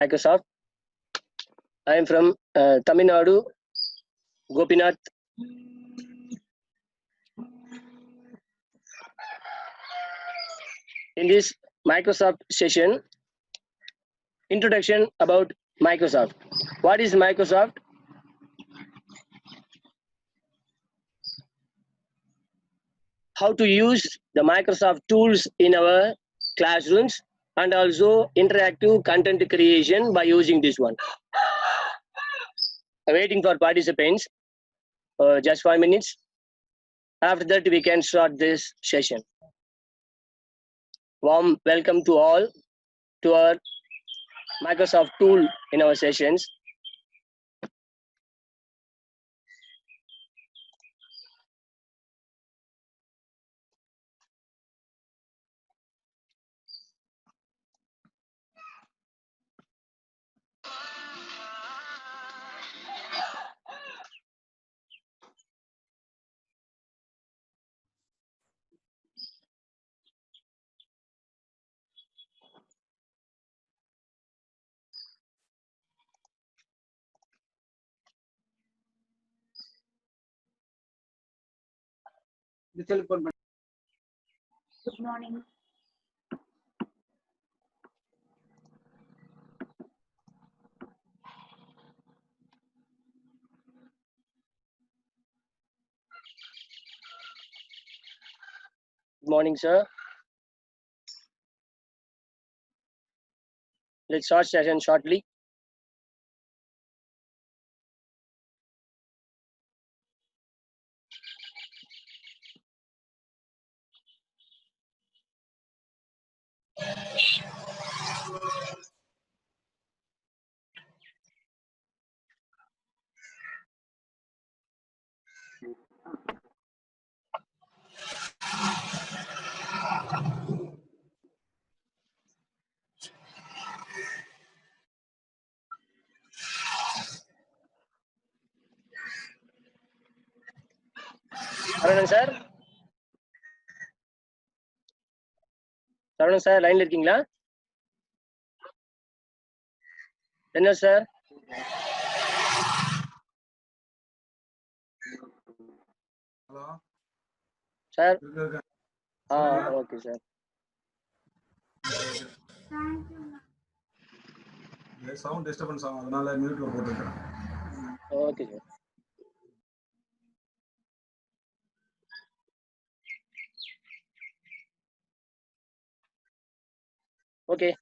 Microsoft. I am from Tamil Nadu, Gopinath. In this Microsoft session, introduction about Microsoft. What is Microsoft? How to use the Microsoft tools in our classrooms and also interactive content creation by using this one. Waiting for participants, just 5 minutes. After that, we can start this session. Warm welcome to all to our Microsoft tool in our sessions. Good morning. Good morning, sir. Let's start session shortly. Saranan sir. Saranan sir, line இருக்கீங்களா? என்ன sir? Hello. Sir. Okay, okay sir. Sound disturbance ஆகும் அதனால மியூட்ல போட்டுருக்கேன். Okay sir. Okay.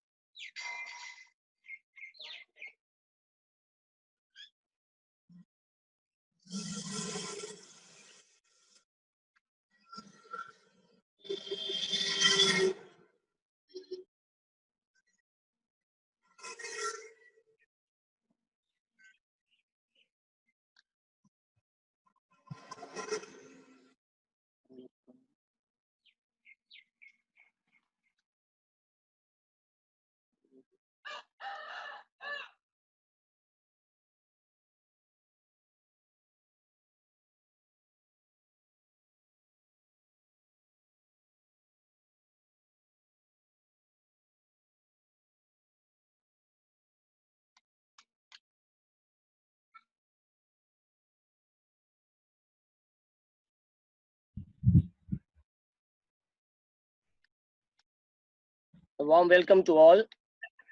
A warm welcome to all.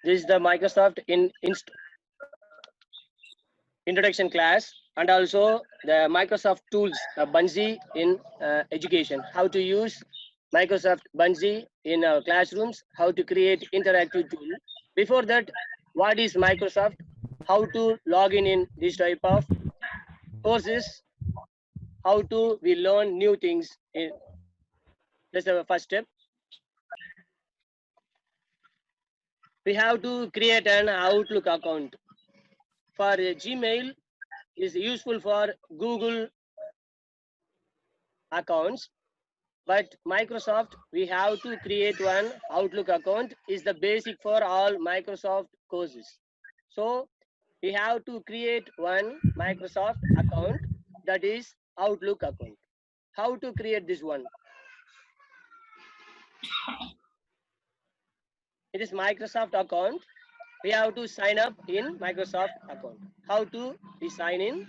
This is the Microsoft introduction class and also the Microsoft tools Bunzi in education. How to use Microsoft Bunzi in our classrooms, how to create interactive tool. Before that, what is Microsoft? How to log in this type of courses? How to we learn new things? That's the first step. We have to create an Outlook account. For Gmail is useful for Google accounts, but Microsoft we have to create one Outlook account is the basic for all Microsoft courses. So we have to create one Microsoft account, that is Outlook account. How to create this one? It is Microsoft account. we have to sign up in Microsoft account. How to we sign in?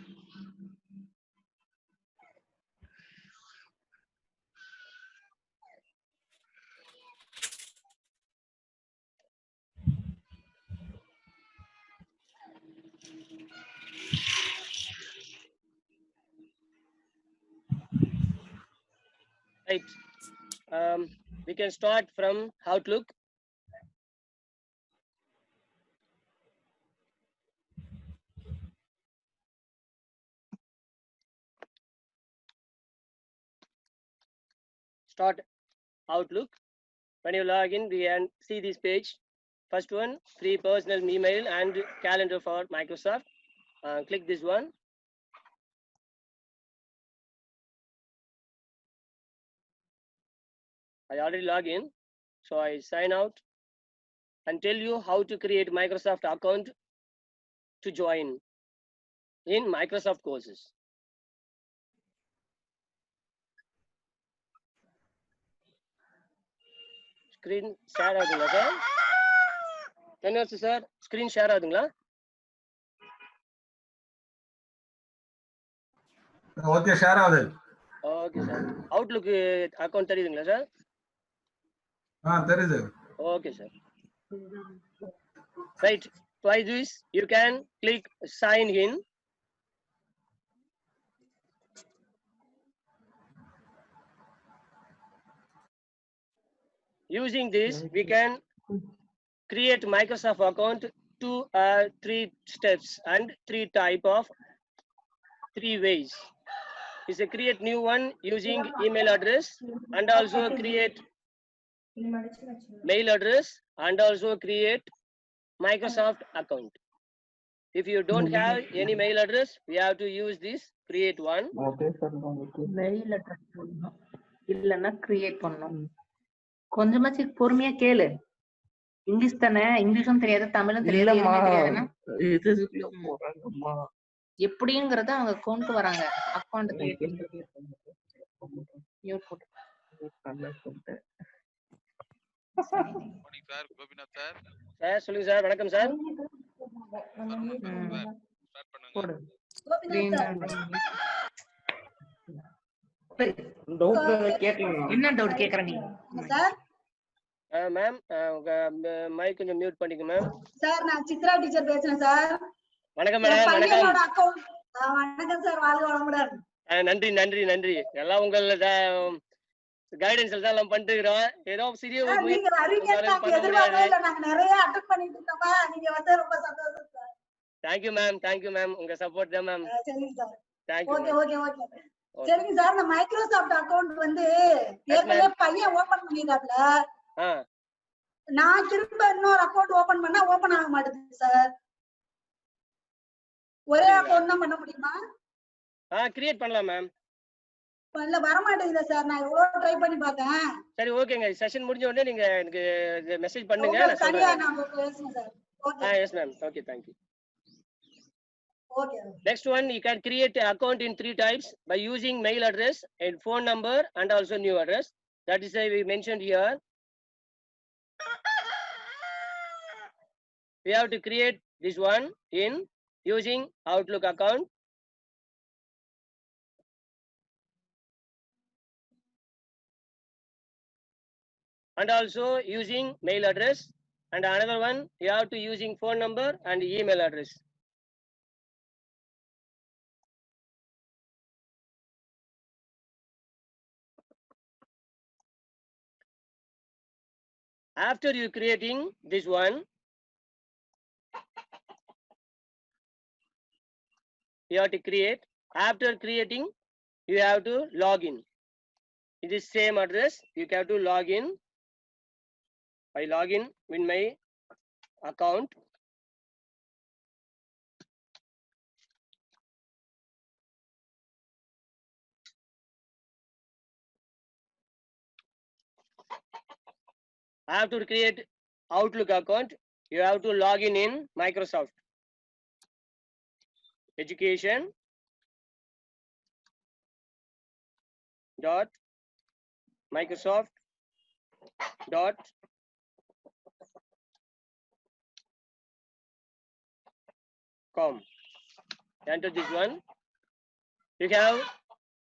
Right. We can start from Outlook. Start Outlook. When you log in, we can see this page. First one, free personal email and calendar for Microsoft. Click this one. I already log in, so I sign out and tell you how to create Microsoft account to join in Microsoft courses. Screen share ஆகுதுங்களா sir? தென்னாச்சு sir, screen share ஆகுதுங்களா? Okay, share ஆகுது. Okay sir. Outlook account தெரியுதுங்களா sir? தெரியுது. Okay sir. Right. Try this. You can click sign in. Using this, we can create Microsoft account to 3 steps and 3 type of 3 ways. Is a create new one using email address and also create mail address and also create Microsoft account. If you don't have any mail address, we have to use this create one. Okay sir, mail address இல்லனா create பண்ணனும். கொஞ்சமாச்சு பொறுமையா கேளு. English தானே, இங்கிலீஷும் தெரியாது தமிழும் தெரியாது எதுவுமே தெரியாதுன்னா இதுக்குள்ள போறாங்கம்மா. எப்படிங்கறத அவங்க கொண்டு வராங்க. அக்கவுண்ட் கிரியேட் பண்றது. மியூட் போட்டு. நல்லா சொல்லிட்டு. Morning sir, Gopinath sir. Sir சொல்லுங்க சார். வணக்கம் சார். ஸ்டார்ட் பண்ணுங்க. போடு. டவுட் கேட்கலாம். என்ன டவுட் கேக்குற நீ? சார் மேம் உங்க மைக் கொஞ்சம் மியூட் பண்ணிக்க மேம். சார் நான் சித்ரா டீச்சர் பேசுறேன் சார். வணக்கம் மேடம். பையனோட அக்கவுண்ட். வணக்கம் சார், வாழ்க வளமுடன். நன்றி நன்றி நன்றி. எல்லாம் உங்களோட கைடன்ஸ்ல தான் எல்லாம் பண்ணிட்டு இருக்கோம். ஏதோ சிறிய ஒரு நீங்க வரீங்கன்னு நாங்க எதிர்பார்க்கவே இல்ல. நாங்க நிறைய அட்டெண்ட் பண்ணிட்டு இருக்கோமா, நீங்க வந்து ரொம்ப சந்தோஷம் சார். Thank you ma'am. உங்க சப்போர்ட் தான் மேம். சரிங்க சார். Thank you. ஓகே. சரிங்க சார், நான் மைக்ரோசாஃப்ட் அக்கவுண்ட் வந்து ஏற்கனவே பையன் ஓபன் பண்ணிட்டாப்ல. நான் திரும்ப இன்னொரு அக்கவுண்ட் ஓபன் பண்ணா ஓபன் ஆக மாட்டேங்குது சார். ஒரே அக்கவுண்ட் தான் பண்ண முடியுமா? கிரியேட் பண்ணலாம் மேம். இல்ல வர மாட்டேங்குது சார். நான் எவ்வளவு ட்ரை பண்ணி பார்த்தேன். சரி ஓகேங்க. செஷன் முடிஞ்ச உடனே நீங்க எனக்கு மெசேஜ் பண்ணுங்க. நான் சரியா சொல்றேன். நான் பேசுறேன் sir. Okay. Yes ma'am. Okay, thank you. Okay. Next one, you can create an account in 3 types by using mail address and phone number and also new address. That is why we mentioned here. We have to create this one in using Outlook account. And also using mail address, and another one you have to using phone number and email address. After you creating this one, you have to create. After creating, you have to log in. It is same address. You have to log in. I log in with my account. I have to create Outlook account. You have to log in Microsoft Education dot Microsoft dot com. Enter this one. You have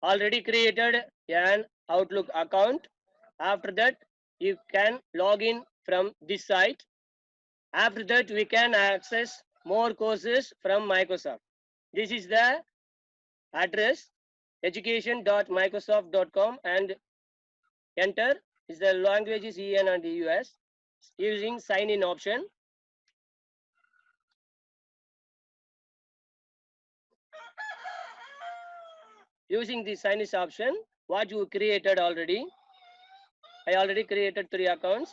already created an Outlook account. After that, you can log in from this site. After that, we can access more courses from Microsoft. This is the address, education.microsoft.com, and enter is the language is EN and US using sign in option. Using the sign in option, what you created already. I already created 3 accounts.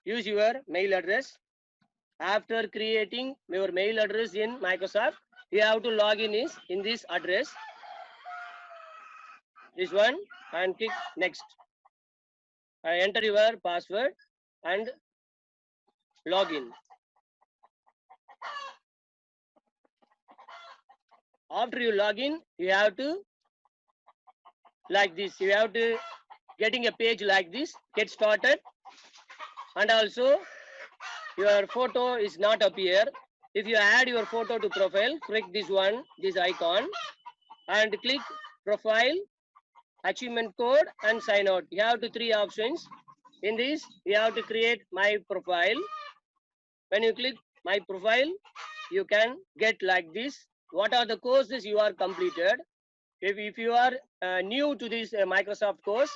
Use your mail address. After creating your mail address in Microsoft, you have to log in this address. This one, and click next. Enter your password and log in. After you log in, you have to like this. You have to getting a page like this. Get started, and also your photo is not appear. If you add your photo to profile, click this one, this icon, and click profile, achievement code, and sign out. You have 3 options. In this, you have to create my profile. When you click my profile, you can get like this. What are the courses you are completed? If you are new to this Microsoft course,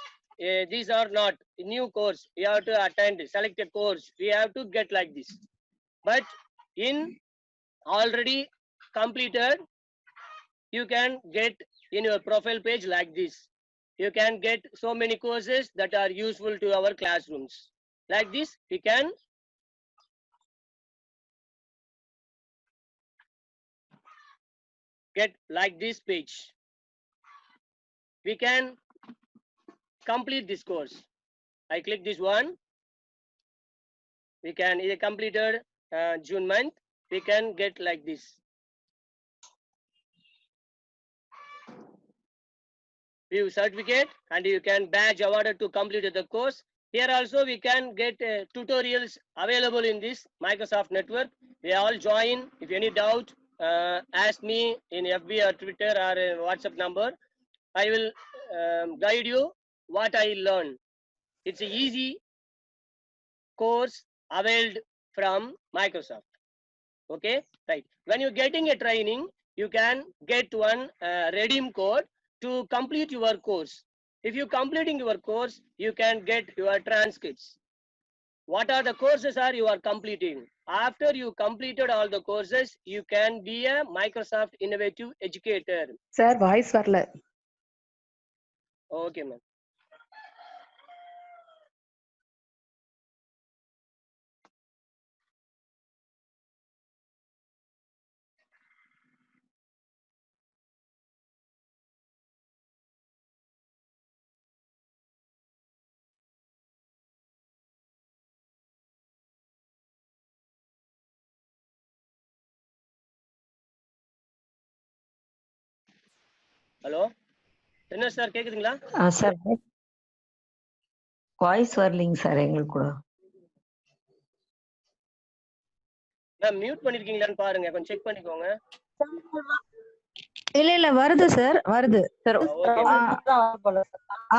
these are not new course. You have to attend selected course. We have to get like this. But in already completed, you can get in your profile page like this. You can get so many courses that are useful to our classrooms. Like this, we can get like this page. We can complete this course. I click this one. We can either completed June month. We can get like this. View certificate, and you can badge awarded to complete the course. Here also we can get tutorials available in this Microsoft network. We all join. If any doubt, ask me in FB or Twitter or WhatsApp number. I will guide you what I learned. It's an easy course availed from Microsoft. Okay, right. When you're getting a training, you can get one redeem code to complete your course. If you completing your course, you can get your transcripts. What are the courses are you are completing? After you completed all the courses, you can be a Microsoft Innovative Educator. Sir, voice வரல. Okay, ma'am. Hello என்ன sir கேக்குதுங்களா? Sir voice வரலைங்க sir எங்களுக்கு கூட. Ma'am mute பண்ணிருக்கீங்களான்னு பாருங்க, கொஞ்சம் check பண்ணிக்கோங்க. இல்ல வருது சார், வருது சார்.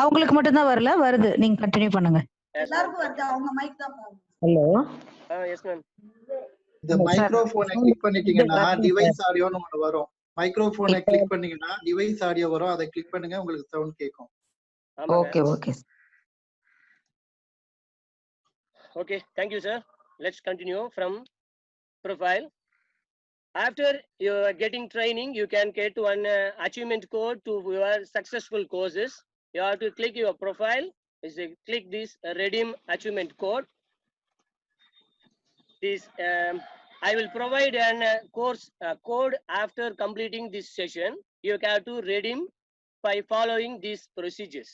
அவங்களுக்கு மட்டும் தான் வரல, வருது. நீங்க கண்டினியூ பண்ணுங்க. எல்லாருக்கும் வருது, அவங்க மைக் தான் பாருங்க. Hello yes ma'am. இந்த மைக்ரோஃபோனை கிளிக் பண்ணிட்டீங்கன்னா டிவைஸ் ஆடியோன்னு ஒன்று வரும். மைக்ரோஃபோனை கிளிக் பண்ணீங்கன்னா டிவைஸ் ஆடியோ வரும். அதை கிளிக் பண்ணுங்க, உங்களுக்கு சவுண்ட் கேட்கும். Okay okay Okay, thank you sir. Let's continue from profile. After you are getting training, you can get one achievement code to your successful courses. You have to click your profile. Click this redeem achievement code. This I will provide an course code after completing this session. You have to redeem by following these procedures.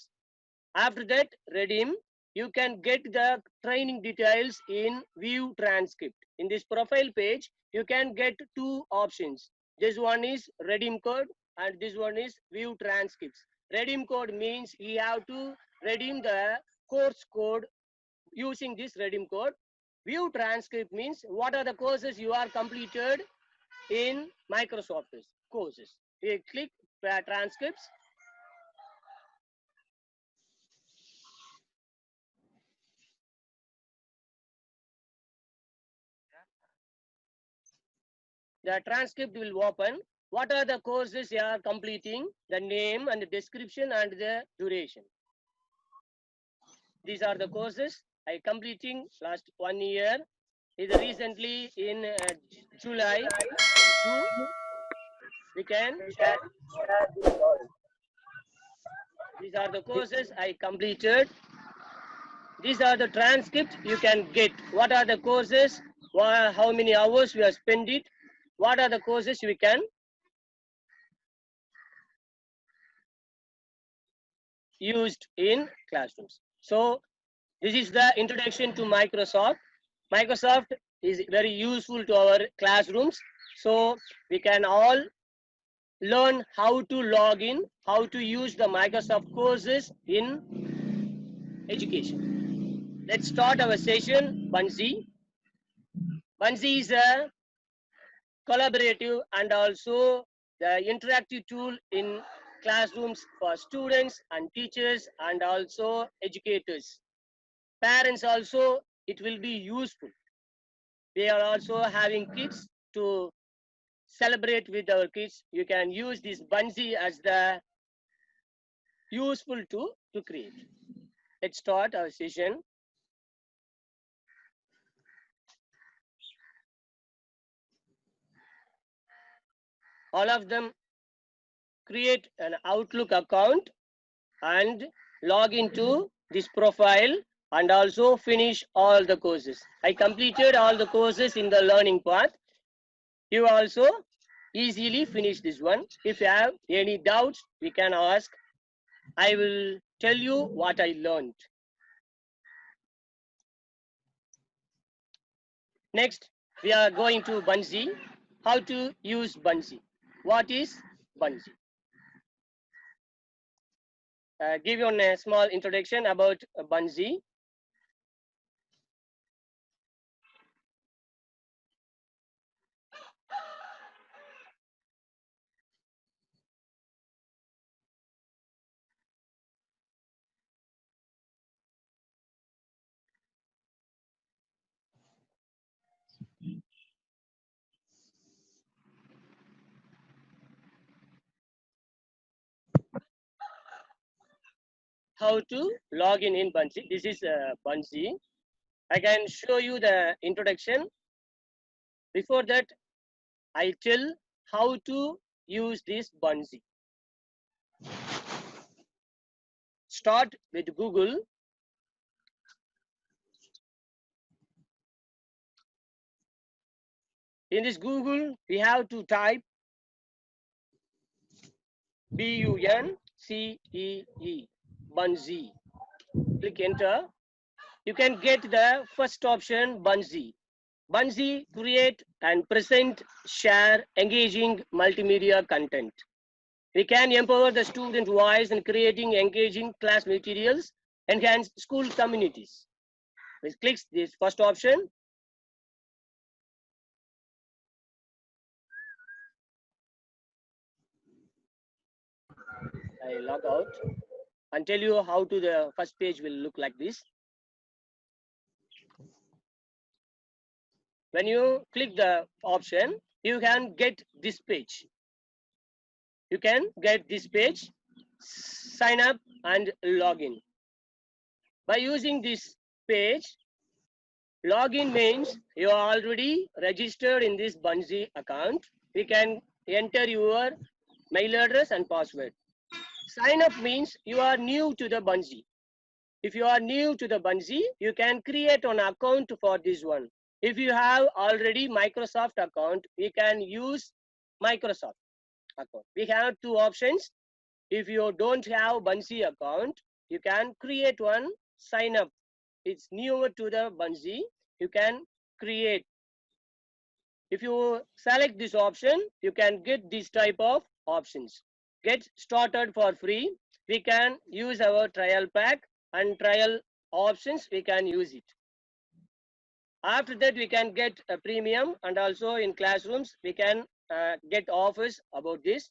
After that redeem, you can get the training details in view transcript. In this profile page, you can get 2 options. This one is redeem code and this one is view transcripts. Redeem code means you have to redeem the course code using this redeem code. View transcript means what are the courses you are completed in Microsoft courses. You click transcripts. The transcript will open. What are the courses you are completing, the name and the description and the duration. These are the courses I completing last 1 year. Is recently in July 2. We can share. These are the courses I completed. These are the transcripts you can get. What are the courses? How many hours we have spent it? What are the courses we can used in classrooms? So this is the introduction to Microsoft. Microsoft is very useful to our classrooms. So we can all learn how to log in, how to use the Microsoft courses in education. Let's start our session. Bunzi. Bunzi is a collaborative and also the interactive tool in classrooms for students and teachers and also educators. Parents also, it will be useful. We are also having kids to celebrate with our kids. You can use this Bunzi as the useful tool to create. Let's start our session. All of them create an Outlook account and log into this profile and also finish all the courses. I completed all the courses in the learning path. You also easily finish this one. If you have any doubts, we can ask. I will tell you what I learned. Next, we are going to Bunzi. How to use Bunzi? What is Bunzi? Give you a small introduction about Bunzi. How to log in Bunzi. This is Bunzi. I can show you the introduction. Before that, I tell how to use this Bunzi. Start with Google. In this Google, we have to type B-U-N-C-E-E, Bunzi. Click enter. You can get the first option, Bunzi. Bunzi create and present, share, engaging multimedia content. We can empower the student voice in creating engaging class materials, enhance school communities. We click this first option. I log out and tell you how to the first page will look like this. When you click the option, you can get this page. You can get this page, sign up and log in. By using this page, login means you are already registered in this Bunzi account. We can enter your mail address and password. Sign up means you are new to the Bunzi. If you are new to the Bunzi, you can create an account for this one. If you have already Microsoft account, we can use Microsoft account. We have two options. If you don't have Bunzi account, you can create one, sign up. It's newer to the Bunzi. You can create. If you select this option, you can get this type of options. Get started for free. We can use our trial pack and trial options, we can use it. After that, we can get a premium, and also in classrooms, we can get offers about this.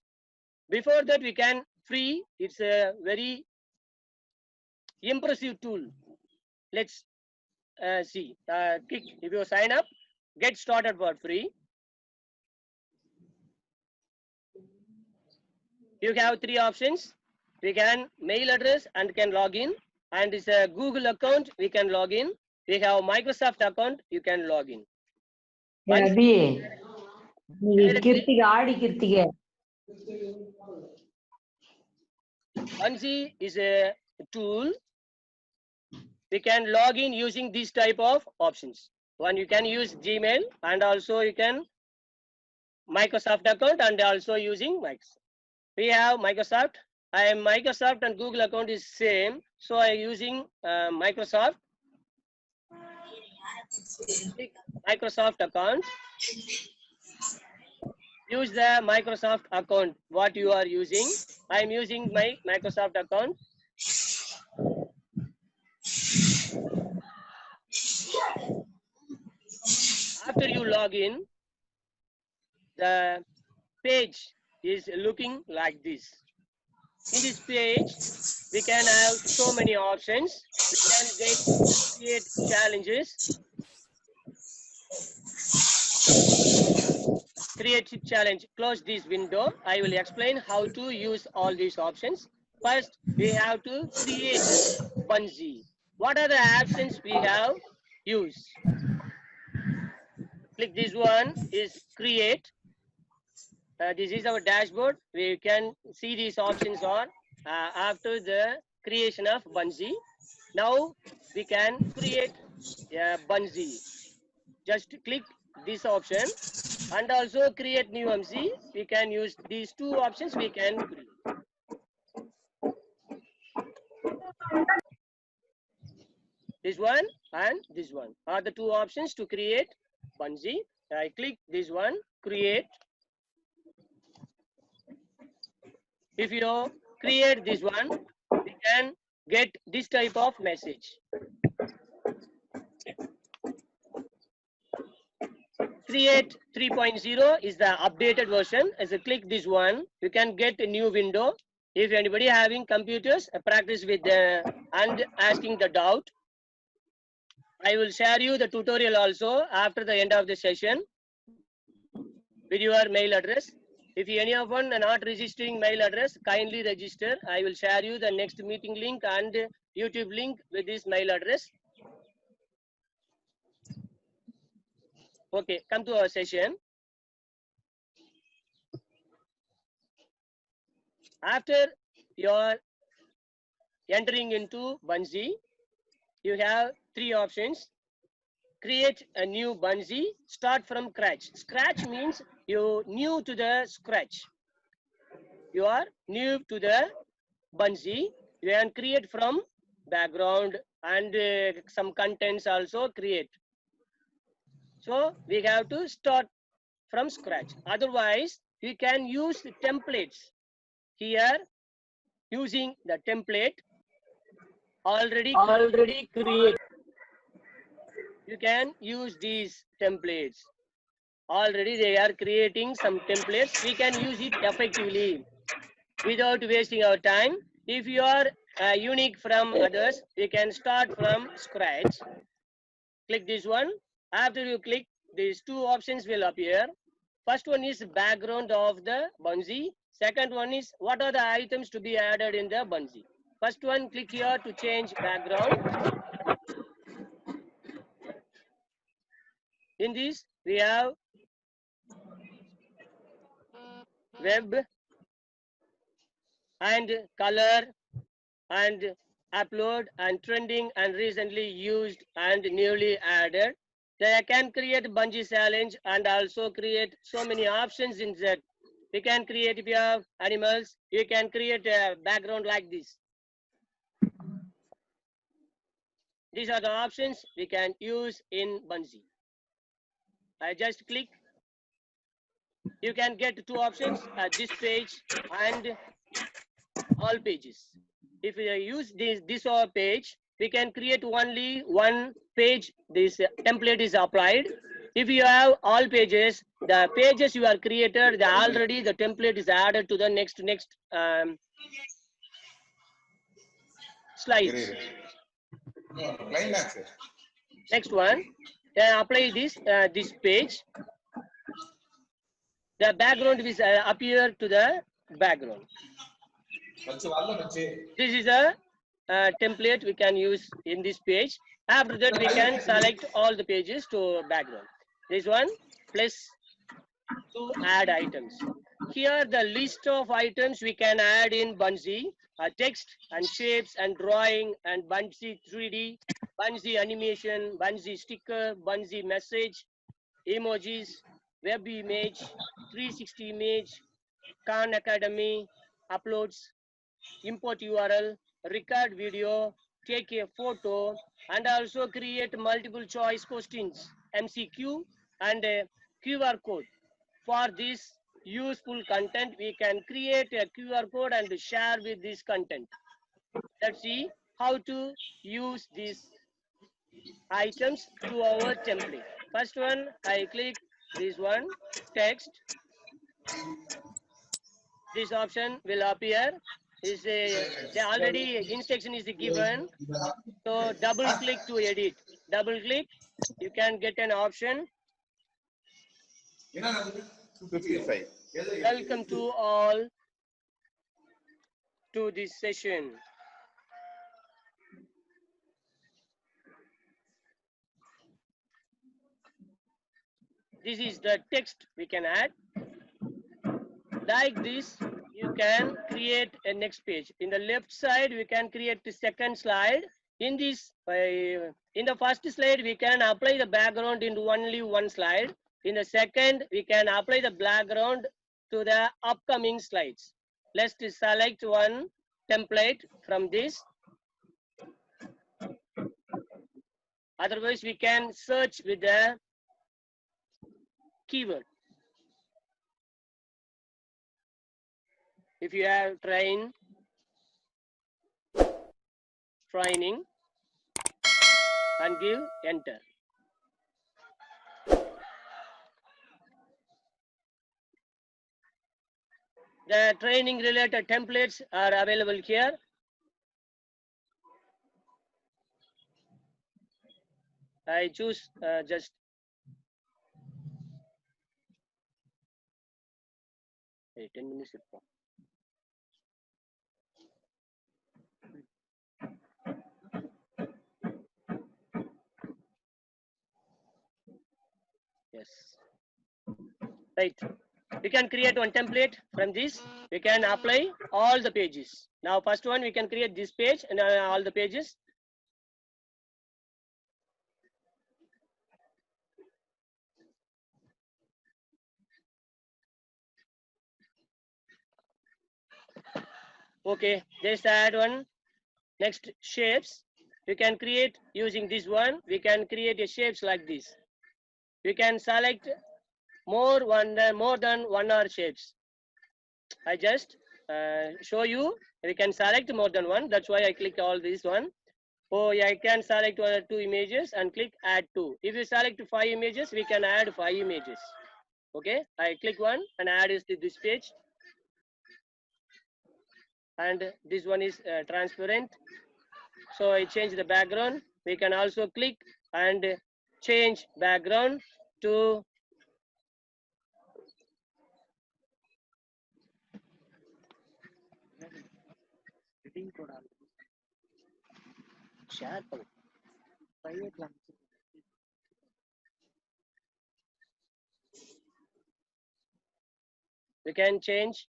Before that, we can free. It's a very impressive tool. Let's see. Click if you sign up, get started for free. You have three options. We can mail address and can log in, and it's a Google account. We can log in. We have Microsoft account. You can log in. Once அபி நீ கீர்த்திகை ஆடி கீர்த்திகை Bunzi is a tool. We can log in using this type of options. One, you can use Gmail, and also you can Microsoft account, and also using Microsoft. We have Microsoft. I am Microsoft and Google account is same, so I am using Microsoft. Click Microsoft account. Use the Microsoft account what you are using. I am using my Microsoft account. After you log in, the page is looking like this. In this page, we can have so many options. We can create challenges, create challenge. Close this window. I will explain how to use all these options. First, we have to create Bunzi. What are the options we have used? Click this one is create. This is our dashboard. We can see these options are after the creation of Bunzi. Now we can create Bunzi. Just click this option and also create new MC. We can use these two options. We can create. This one and this one are the two options to create Bunzi. I click this one, create. If you create this one, we can get this type of message. Create 3.0 is the updated version. As I click this one, you can get a new window. If anybody having computers, practice with and asking the doubt. I will share you the tutorial also after the end of the session with your mail address. If anyone not registering mail address, kindly register. I will share you the next meeting link and YouTube link with this mail address. Okay, come to our session. After you're entering into Bunzi, you have three options. Create a new Bunzi, start from scratch. Scratch means you new to the scratch. You are new to the Bunzi. You can create from background and some contents also create. So we have to start from scratch. Otherwise, we can use the templates. Here, using the template already created. You can use these templates. Already they are creating some templates. We can use it effectively without wasting our time. If you are unique from others, we can start from scratch. Click this one. After you click, these two options will appear. First one is background of the Bunzi. Second one is what are the items to be added in the Bunzi. First one, click here to change background. In this, we have web and color and upload and trending and recently used and newly added. They can create Bunzi challenge and also create so many options in that. We can create, if you have animals, you can create a background like this. These are the options we can use in Bunzi. I just click. You can get two options at this page and all pages. If you use this page, we can create only one page. This template is applied. If you have all pages, the pages you are created, already the template is added to the next slides. Next one, apply this page. The background will appear to the background. This is a template we can use in this page. After that, we can select all the pages to background. This one, plus to add items. Here, the list of items we can add in Bunzi, text and shapes and drawing and Bunzi 3D, Bunzi animation, Bunzi sticker, Bunzi message, emojis, web image, 360 image, Khan Academy, uploads, import URL, record video, take a photo, and also create multiple choice questions, MCQ, and a QR code. For this useful content, we can create a QR code and share with this content. Let's see how to use these items to our template. First one, I click this one, text. This option will appear. Already instruction is given. So double click to edit. Double click, you can get an option. Welcome to all to this session. This is the text we can add. Like this, you can create a next page. In the left side, we can create the second slide. In this, in the first slide, we can apply the background in only one slide. In the second, we can apply the background to the upcoming slides. Let's select one template from this. Otherwise, we can search with the keyword. If you have training, and give enter. The training related templates are available here. I choose just hey, 10 minutes. Yes. Right. We can create one template from this. We can apply all the pages. Now, first one, we can create this page and all the pages. Okay, just add one. Next, shapes. We can create using this one. We can create a shapes like this. We can select more than one or shapes. I just show you. We can select more than one. That's why I click all this one. Oh, yeah, I can select 1 or 2 images and click add 2. If you select 5 images, we can add 5 images. Okay, I click one and add is to this page. And this one is transparent. So I change the background. We can also click and change background to share. We can change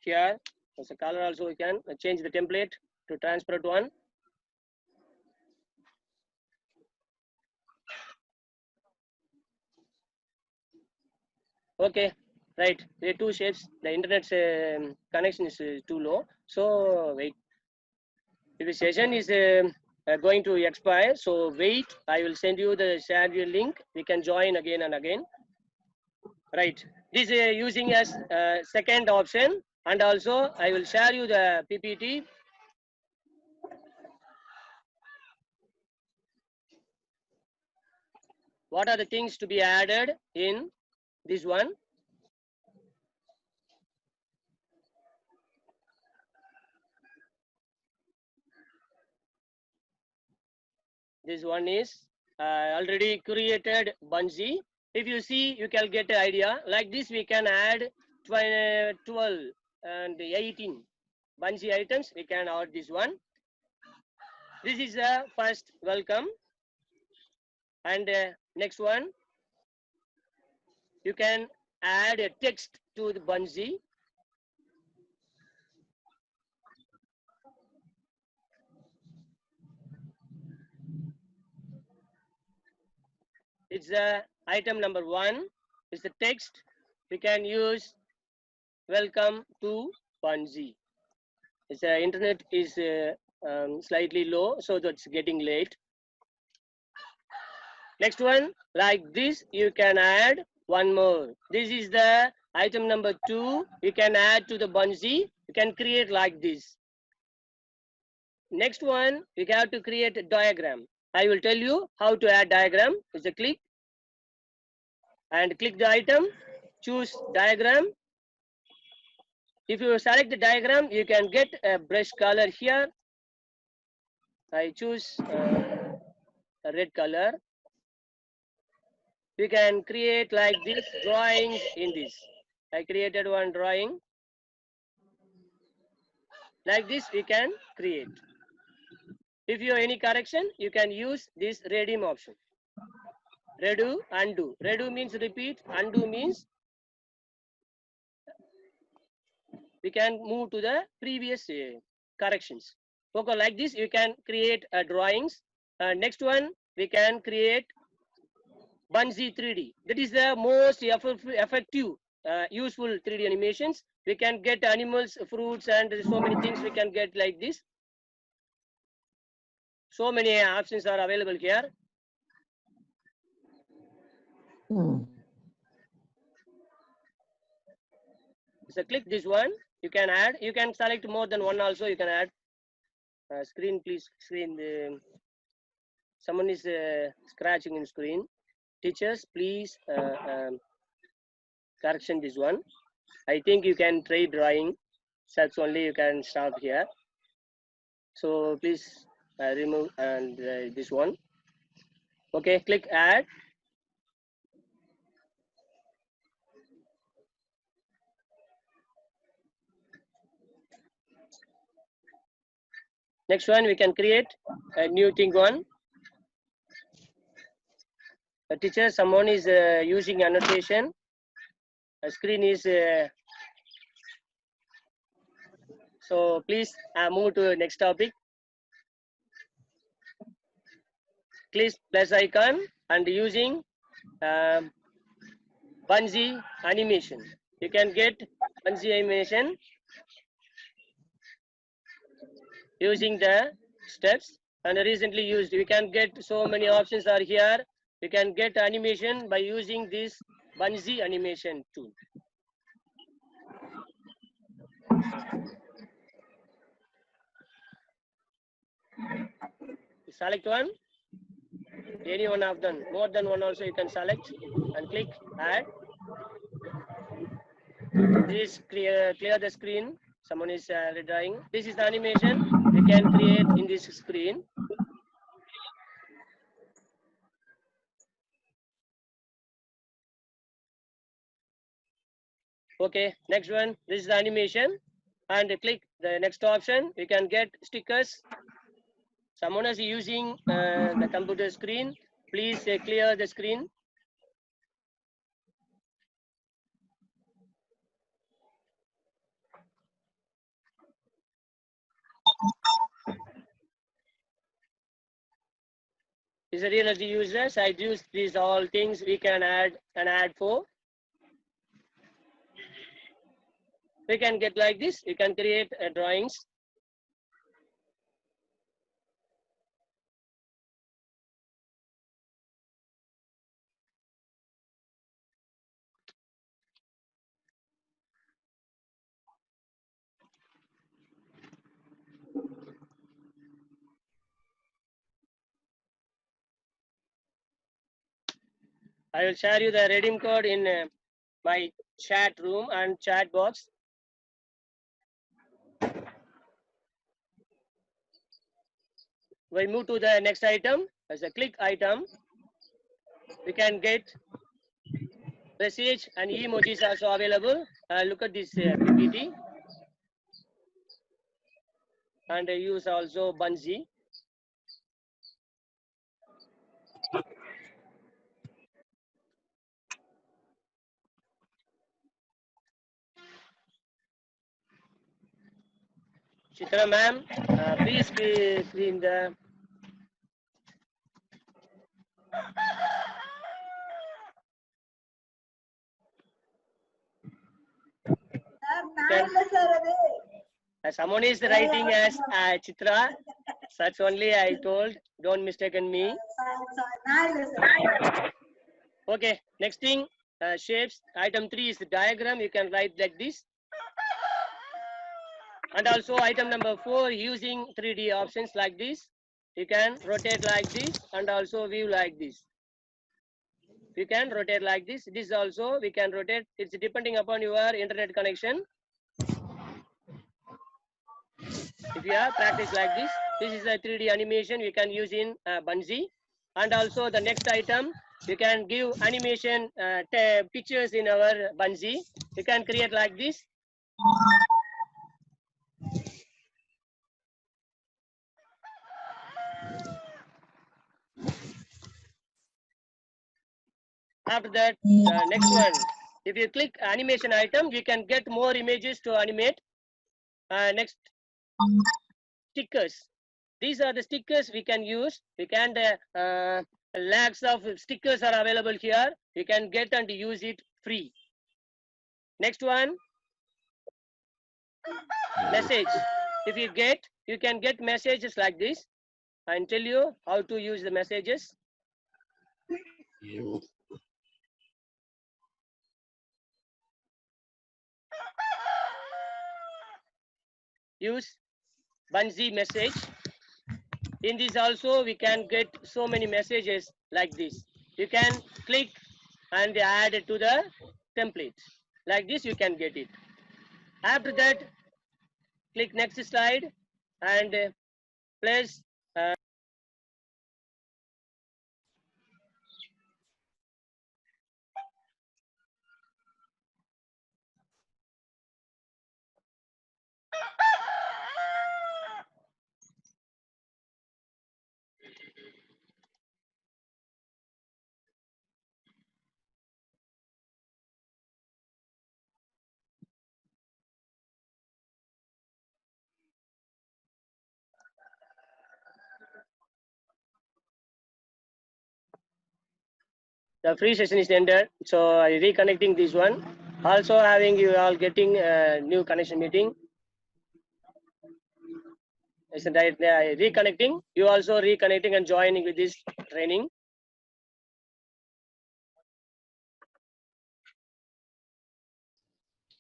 here as a color. Also, we can change the template to transparent one. Okay, right. There are 2 shapes. The internet connection is too low. So wait. If the session is going to expire, so wait. I will send you the share your link. We can join again and again. Right. This is using as second option, and also I will share you the PPT. what are the things to be added in this one? This one is already created bungee. If you see, you can get an idea. Like this, we can add 12 and 18 bungee items. We can add this one. This is the first welcome. And next one, you can add a text to the bungee. It's item number 1. It's the text. We can use welcome to bungee. It's internet is slightly low, so that's getting late. Next one, like this, you can add one more. This is the item number 2. You can add to the bungee. You can create like this. Next one, we have to create a diagram. I will tell you how to add diagram. It's a click and click the item, choose diagram. If you select the diagram, you can get a brush color here. I choose a red color. We can create like this drawings in this. I created one drawing. Like this we can create. If you have any correction, you can use this redeem option. Redo, undo. Redo means repeat, undo means we can move to the previous corrections. Okay, like this you can create drawings. Next one, we can create bungee 3D. That is the most effective, useful 3D animations. We can get animals, fruits, and so many things we can get like this. So many options are available here. So click this one. You can add. You can select more than one also. You can add. Screen, please. Screen. Someone is scratching in screen. Teachers, please correction this one. I think you can try drawing. That's only you can stop here. So please remove and this one. Okay, click add. Next one, we can create a new thing one. A teacher, someone is using annotation. A screen is so please move to the next topic. Click plus icon and using bungee animation. You can get bungee animation using the steps and recently used. We can get so many options are here. You can get animation by using this bungee animation tool. Select one, any one of them, more than one also you can select and click add. This clear the screen. Someone is redrawing. This is the animation we can create in this screen. Okay, next one. This is the animation, and click the next option. We can get stickers. Someone is using the computer screen. Please clear the screen. Is a real users. I use these all things. We can add an add for. We can get like this. You can create drawings. I will share you the redeem code in my chat room and chat box. We move to the next item. As a click item, we can get message and emojis also available. Look at this PPT. And use also Bunzi. Chitra ma'am, please clean the. Someone is writing as Chitra. That's only I told. Don't mistaken me. Okay. Next thing, shapes. Item 3 is the diagram. You can write like this. And also item number 4, using 3D options like this. You can rotate like this and also view like this. You can rotate like this. This also we can rotate. It's depending upon your internet connection. If you have practice like this, this is a 3D animation you can use in Bunzi. And also the next item, you can give animation pictures in our Bunzi. You can create like this. After that, next one, if you click animation item, you can get more images to animate. Next, stickers. These are the stickers we can use. We can lakhs of stickers are available here. You can get and use it free. Next one, message. If you can get messages like this. And tell you how to use the messages. Use Bunzi message. In this also we can get so many messages like this. You can click and add it to the template. Like this you can get it. After that, click next slide and place the free session is ended. So I reconnecting this one. Also having you all getting a new connection meeting. Isn't right? Reconnecting. You also reconnecting and joining with this training.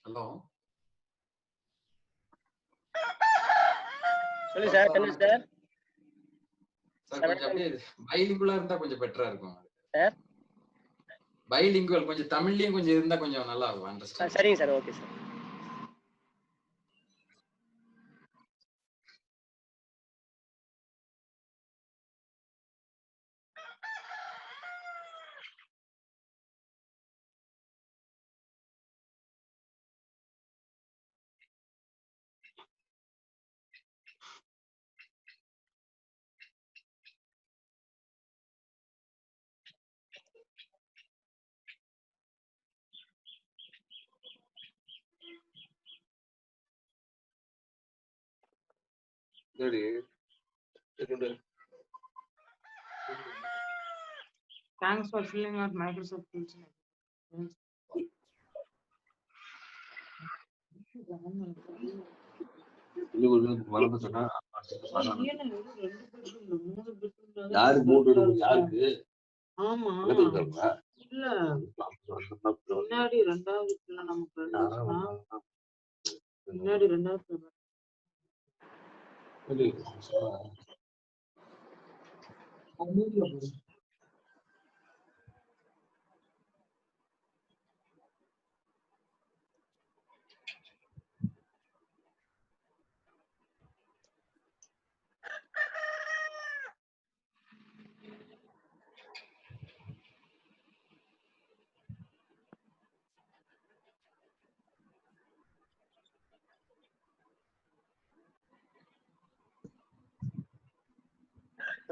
Hello. Sorry sir, can you sir? Sir, கொஞ்சம் அப்படியே பைலிங்குவலா இருந்தா கொஞ்சம் பெட்டரா இருக்கும். Sir bilingual கொஞ்சம் தமிழ்லயும் கொஞ்சம் இருந்தா கொஞ்சம் நல்லா இருக்கும் அண்டர்ஸ்டாண்ட். சரிங்க sir, okay sir. Thanks for filling out Microsoft Teams. ஆமா இல்ல முன்னாடி ரெண்டாவது நமக்கு முன்னாடி ரெண்டாவது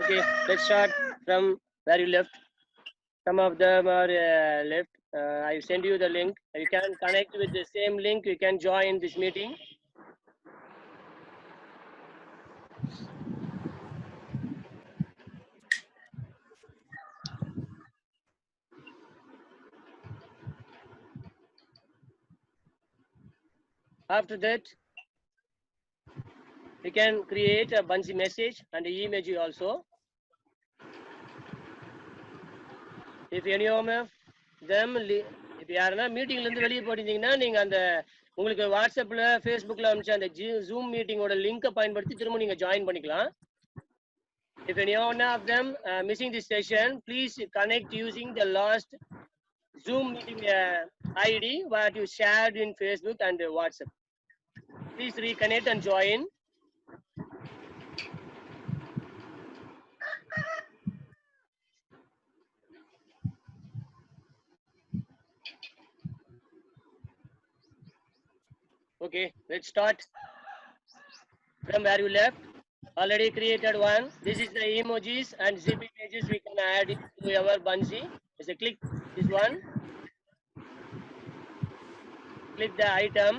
Okay, let's start from where you left. Some of them are left. I send you the link. You can connect with the same link. You can join this meeting. After that, we can create a bunch of message and image also. If any of them, if யாருன்னா மீட்டிங்ல இருந்து வெளியே போயிருந்தீங்கன்னா நீங்க அந்த உங்களுக்கு வாட்ஸ்அப்ல ஃபேஸ்புக்ல அனுப்பிச்ச அந்த ஜூம் மீட்டிங்கோட லிங்கை பயன்படுத்தி திரும்ப நீங்க ஜாயின் பண்ணிக்கலாம். If any one of them missing this session, please connect using the last Zoom meeting ID what you shared in Facebook and WhatsApp. Please reconnect and join. Okay, let's start from where you left. Already created one. This is the emojis and zip images we can add to our Bunzi. Just click this one. Click the item.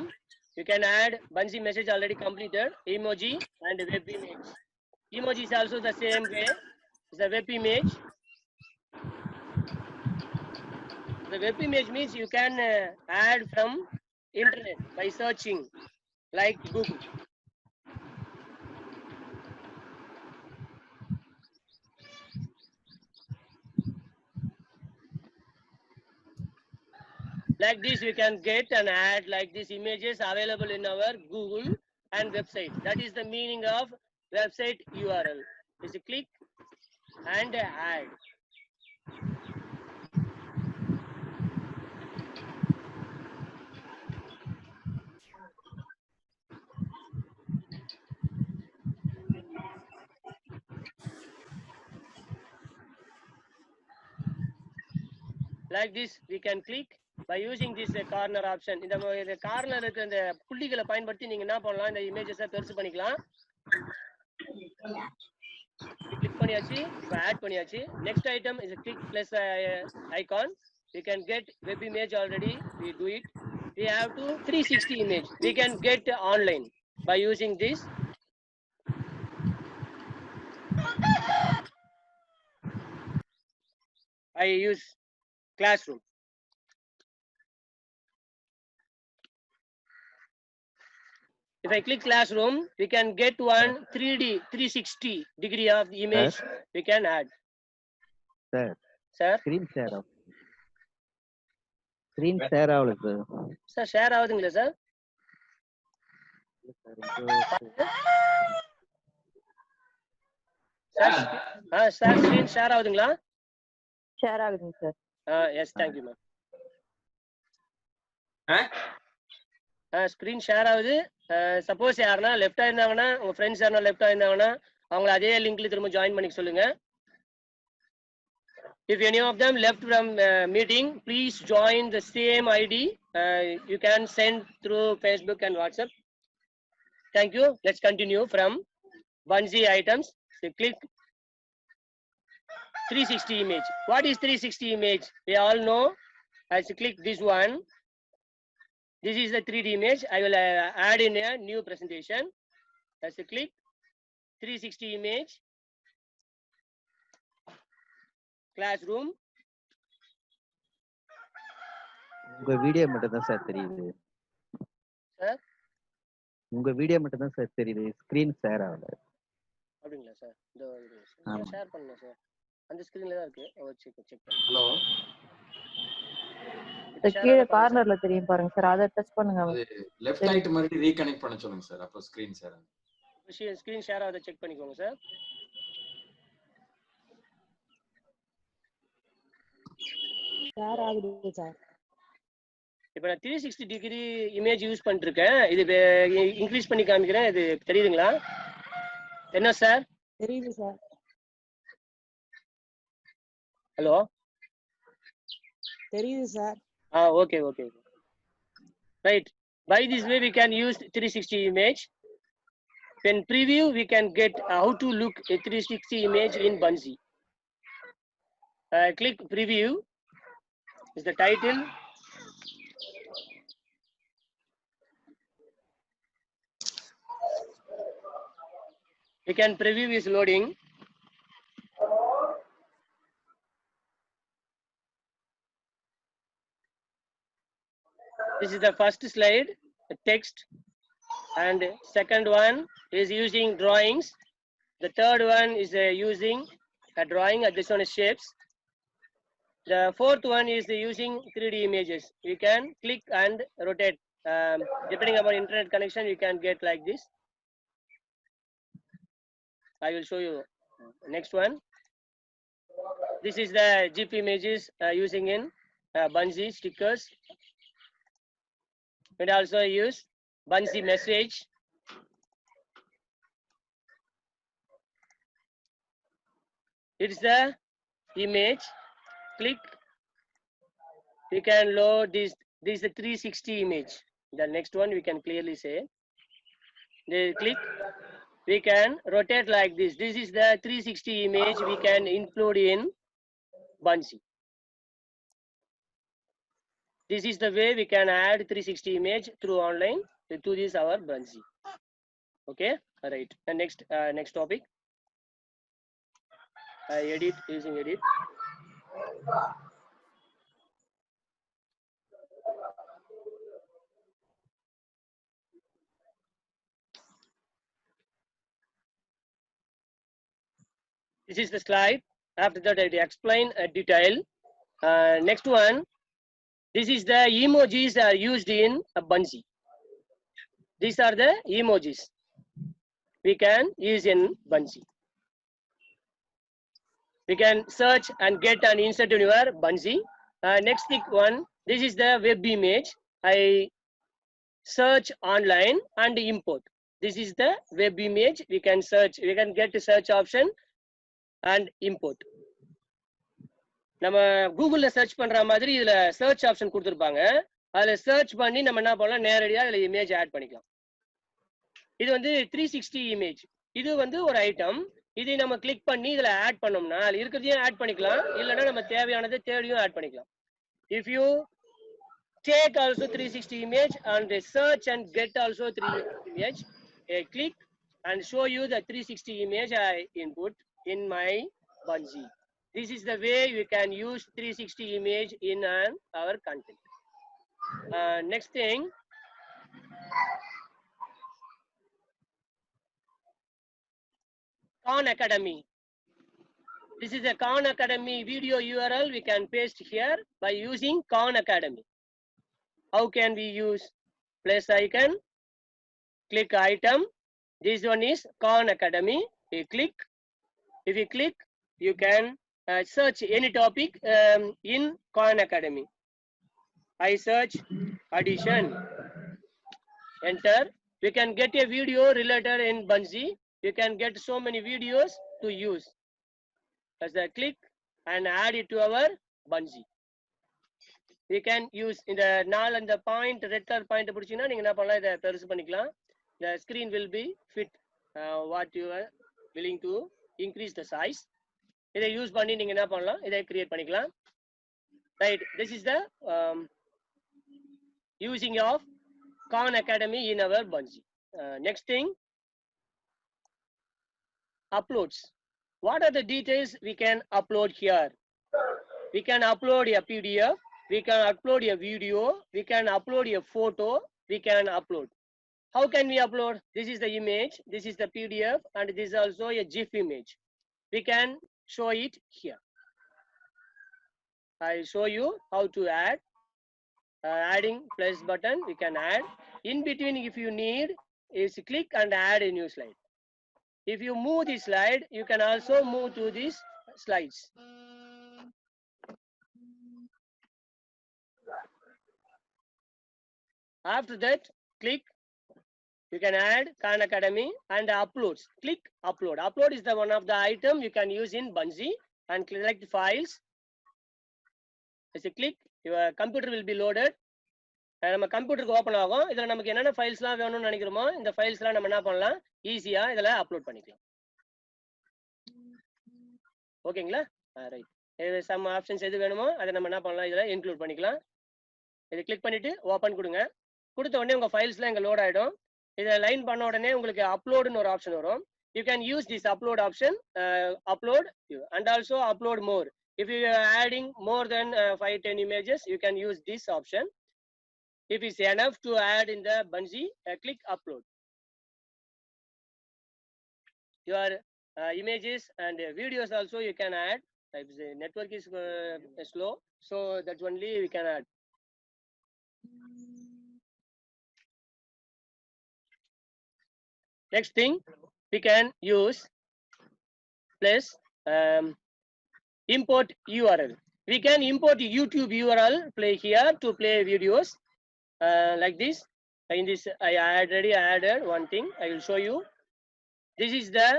You can add Bunzi message already completed. Emoji and web image. Emoji is also the same way. It's a web image. The web image means you can add from internet by searching like Google. Like this, we can get and add like these images available in our Google and website. That is the meaning of website URL. Just click and add. Like this, we can click by using this corner option. இந்த corner இருக்க இந்த புள்ளிகளை பயன்படுத்தி நீங்க என்ன பண்ணலாம், இந்த இமேஜஸை பெருசு பண்ணிக்கலாம். Click பண்ணியாச்சு, இப்போ add பண்ணியாச்சு. Next item is a click plus icon. We can get web image already. We do it. We have to 360 image. We can get online by using this. I use Classroom. If I click Classroom, we can get one 3D 360 degree of the image. We can add. Sir. Screen share. Screen share ஆகுது sir. Share ஆகுதுங்களா sir? Sir screen share ஆகுதுங்களா? Share ஆகுதுங்க sir. Yes, thank you ma'am. Screen share ஆகுது. Suppose யாருன்னா லெஃப்டா இருந்தாங்கன்னா, உங்க friends யாருன்னா லெஃப்டா இருந்தாங்கன்னா அவங்கள அதே லிங்க்ல திரும்ப ஜாயின் பண்ணிக்க சொல்லுங்க. If any of them left from meeting, please join the same ID. You can send through Facebook and WhatsApp. Thank you. Let's continue from Bunzi items. So click 360 image. What is 360 image? We all know. As you click this one, this is the 3D image. I will add in a new presentation. As you click 360 image, Classroom. உங்க video மட்டும் தான் sir தெரியுது. Sir உங்க video மட்டும் தான் sir தெரியுது. Screen share ஆகல. அப்படிங்களா சார்? இந்த ஷேர் பண்ணல சார். அந்த ஸ்கிரீன்ல தான் இருக்கு. Check hello. கீழே கார்னர்ல தெரியும் பாருங்க சார். அதை டச் பண்ணுங்க. அது லெஃப்ட் ரைட் மாதிரி ரீகனெக்ட் பண்ண சொல்லுங்க சார். அப்போ ஸ்கிரீன் ஷேர் ஆகும். ஸ்கிரீன் ஷேர் ஆகுது, செக் பண்ணிக்கோங்க சார். ஷேர் ஆகுது சார். இப்போ நான் 360 டிகிரி இமேஜ் யூஸ் பண்ணிட்டு இருக்கேன். இது இன்க்ரீஸ் பண்ணி காமிக்கிறேன். இது தெரியுதுங்களா? என்ன சார்? தெரியுது சார். ஹலோ, தெரியுது sir. Okay. Right. By this way, we can use 360 image. When preview, we can get how to look a 360 image in Bunzi. Click preview is the title. We can preview is loading. This is the first slide, the text, and second one is using drawings. The third one is using a drawing, this one is shapes. The fourth one is using 3D images. We can click and rotate. Depending upon internet connection, you can get like this. I will show you next one. This is the GIF images using in Bunzi stickers. We also use Bunzi message. It's the image. Click. We can load this. This is a 360 image. The next one we can clearly say. They click. We can rotate like this. This is the 360 image we can include in Bunzi. This is the way we can add 360 image through online to this our Bunzi. Okay, all right. And next topic. I edit using edit. This is the slide. After that, I explain a detail. Next one. This is the emojis are used in a Bunzi. These are the emojis we can use in Bunzi. We can search and get and insert in your Bunzi. Next one. This is the web image. I search online and import. This is the web image. We can search. We can get the search option and import. நம்ம கூகுள்ல search பண்ற மாதிரி இதுல search option கொடுத்திருப்பாங்க. அதுல search பண்ணி நம்ம என்ன பண்ணலாம், நேரடியா இதுல இமேஜ் ஆட் பண்ணிக்கலாம். இது வந்து 360 இமேஜ். இது வந்து ஒரு ஐட்டம். இதை நம்ம கிளிக் பண்ணி இதுல ஆட் பண்ணோம்னா அதுல இருக்கிறதையும் ஆட் பண்ணிக்கலாம், இல்லைன்னா நம்ம தேவையானதை தேடியும் ஆட் பண்ணிக்கலாம். If you take also 360 image and search and get also 360 image, click and show you the 360 image I input in my Bunzi. This is the way we can use 360 image in our content. Next thing, Khan Academy. This is a Khan Academy video URL we can paste here by using Khan Academy. How can we use? Plus icon, click item. This one is Khan Academy. You click. If you click, you can search any topic in Khan Academy. I search addition. Enter. We can get a video related in Bunzi. You can get so many videos to use. As I click and add it to our Bunzi. We can use in the null and the point, red color point. The screen will be fit what you are willing to increase the size. இதை use பண்ணி நீங்க என்ன பண்ணலாம், இதை create பண்ணிக்கலாம். Right, this is the using of Khan Academy in our Bunzi. Next thing, uploads. What are the details we can upload here? We can upload a PDF, we can upload a video, we can upload a photo, we can upload. How can we upload? This is the image, this is the PDF, and this is also a GIF image. We can show it here. I'll show you how to add. Adding plus button, we can add. In between, if you need, is click and add a new slide. If you move this slide, you can also move to these slides. After that, click. You can add Khan Academy and uploads. Click upload. Upload is the one of the item you can use in Bunzi and select files. As you click, your computer will be loaded. நம்ம கம்ப்யூட்டருக்கு open ஆகும். இதில் நமக்கு என்னென்ன ஃபைல்ஸ்லாம் வேணும்னு நினைக்கிறோமோ இந்த ஃபைல்ஸ்லாம் நம்ம என்ன பண்ணலாம், ஈஸியாக இதில் அப்லோட் பண்ணிக்கலாம். ஓகேங்களா? ரைட். இது சம் ஆப்ஷன்ஸ் எது வேணுமோ அதை நம்ம என்ன பண்ணலாம், இதில் இன்க்ளூட் பண்ணிக்கலாம். இதை கிளிக் பண்ணிட்டு ஓப்பன் கொடுங்க. கொடுத்த உடனே உங்கள் ஃபைல்ஸ்லாம் இங்கே லோட் ஆகிடும். இதை லைன் பண்ண உடனே உங்களுக்கு அப்லோடுன்னு ஒரு ஆப்ஷன் வரும். You can use this upload option, upload and also upload more. If you are adding more than 5-10 images, you can use this option. If it's enough to add in the Bungee, click upload. Your images and videos also you can add. If the network is slow, so that's only we can add. Next thing, we can use plus import URL. We can import YouTube URL play here to play videos like this. In this, I already added one thing. I will show you. This is the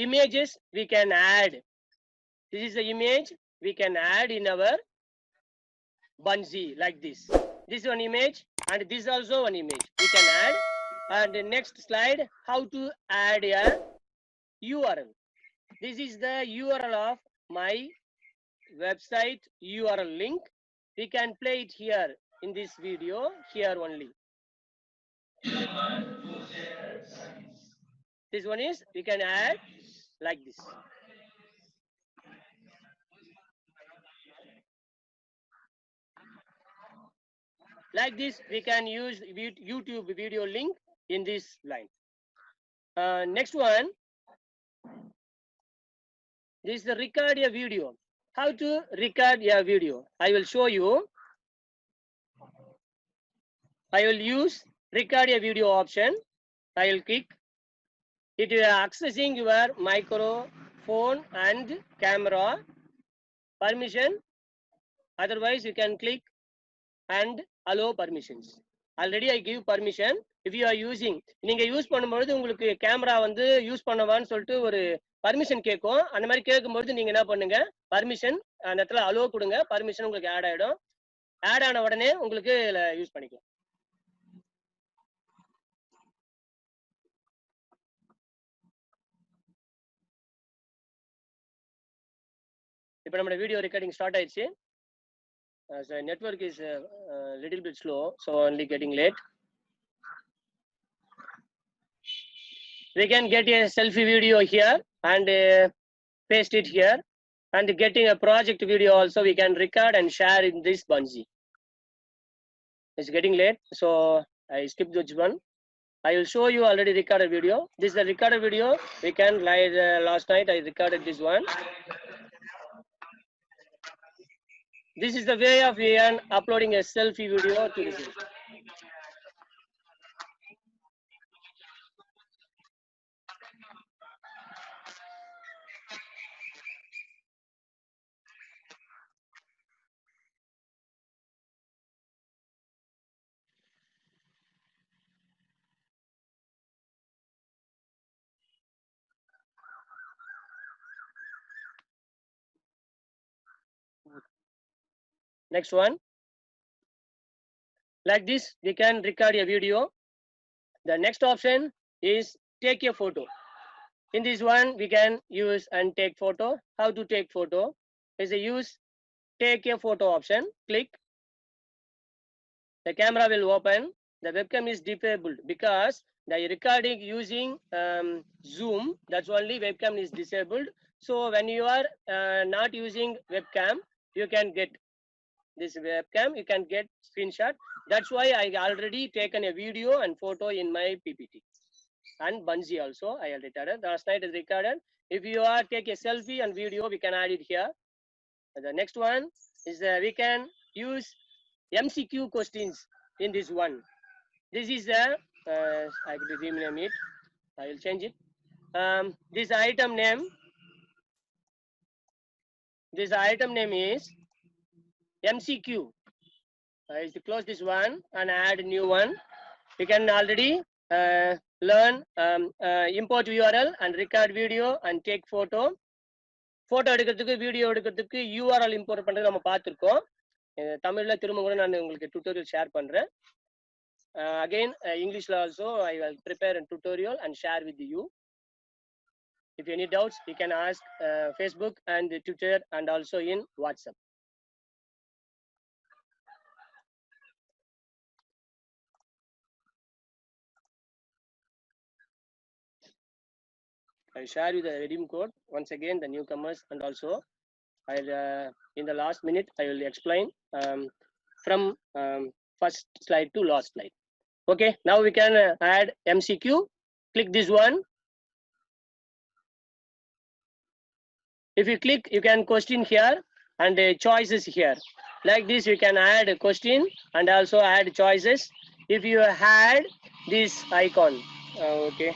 images we can add. This is the image we can add in our Bungee like this. This one image and this also one image we can add. And the next slide, how to add a URL. This is the URL of my website URL link. We can play it here in this video, here only. This one is, we can add like this. Like this, we can use YouTube video link in this line. Next one, this is the record a video. How to record a video? I will show you. I will use record a video option. I will click. It is accessing your microphone and camera permission. Otherwise, you can click and allow permissions. Already I give permission. If you are using, நீங்க use பண்ணும்போது உங்களுக்கு camera வந்து use பண்ணவான்னு சொல்லிட்டு ஒரு permission கேட்கும். அந்த மாதிரி கேட்கும்போது நீங்க என்ன பண்ணுங்க, பர்மிஷன் அந்த இடத்துல அலோ கொடுங்க. பர்மிஷன் உங்களுக்கு ஆட் ஆயிடும். ஆட் ஆன உடனே உங்களுக்கு இதுல யூஸ் பண்ணிக்கலாம். இப்போ நம்ம வீடியோ ரெக்கார்டிங் ஸ்டார்ட் ஆயிடுச்சு. So network is little bit slow, so only getting late. We can get a selfie video here and paste it here, and getting a project video also we can record and share in this Bungee. It's getting late, so I skip this one. I will show you already recorded video. This is the recorded video. We can like last night I recorded this one. This is the way of uploading a selfie video to this. Next one, like this we can record a video. The next option is take a photo. In this one we can use and take photo. How to take photo is a use take a photo option. Click, the camera will open. The webcam is disabled because the recording using Zoom, that's only webcam is disabled. So when you are not using webcam, you can get this webcam, you can get screenshot. That's why I already taken a video and photo in my PPT. And Bungee also I already recorded. Last night is recorded. If you are take a selfie and video, we can add it here. The next one is we can use MCQ questions in this one. This is the I could rename it. I will change it. This item name. This item name is MCQ. I will close this one and add a new one. You can already learn import URL and record video and take photo. Photo எடுக்கிறதுக்கு video எடுக்கிறதுக்கு URL import பண்றது நம்ம பார்த்திருக்கோம். தமிழ்ல திரும்ப கூட நான் உங்களுக்கு tutorial ஷேர் பண்றேன். Again, Englishல also I will prepare a tutorial and share with you. If any doubts, you can ask Facebook and Twitter and also in WhatsApp. I share you the redeem code once again, the newcomers, and also I'll in the last minute I will explain from first slide to last slide. Okay, now we can add MCQ. Click this one. If you click, you can question here and choices here. Like this, you can add a question and also add choices. If you had this icon, okay.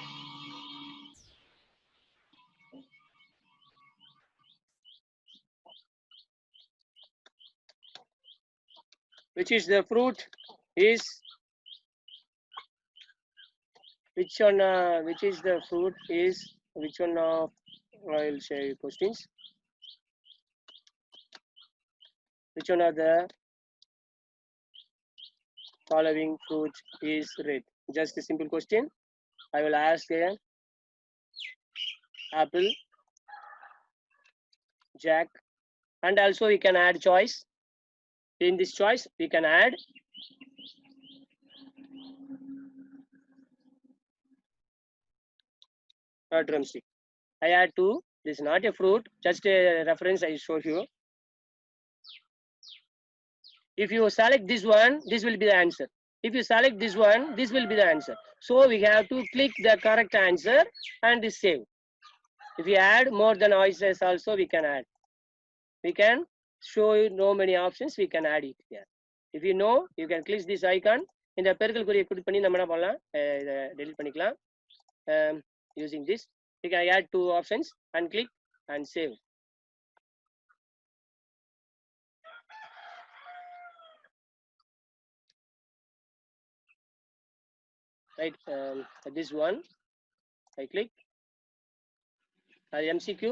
Which is the fruit is, which one, which is the fruit is, which one of, I'll say questions. Which one of the following fruit is red? Just a simple question. I will ask here. Apple, Jack, and also we can add choice. In this choice, we can add a drumstick. I add two. This is not a fruit, just a reference I show you. If you select this one, this will be the answer. If you select this one, this will be the answer. So we have to click the correct answer and save. If you add more than choices also, we can add. We can show you no many options, we can add it here. If you know, you can click this icon. In the பெருக்கல் குறியை click பண்ணி நம்ம என்ன பண்ணலாம், இதை delete பண்ணிக்கலாம். Using this, we can add two options and click and save. Right, this one, I click. MCQ,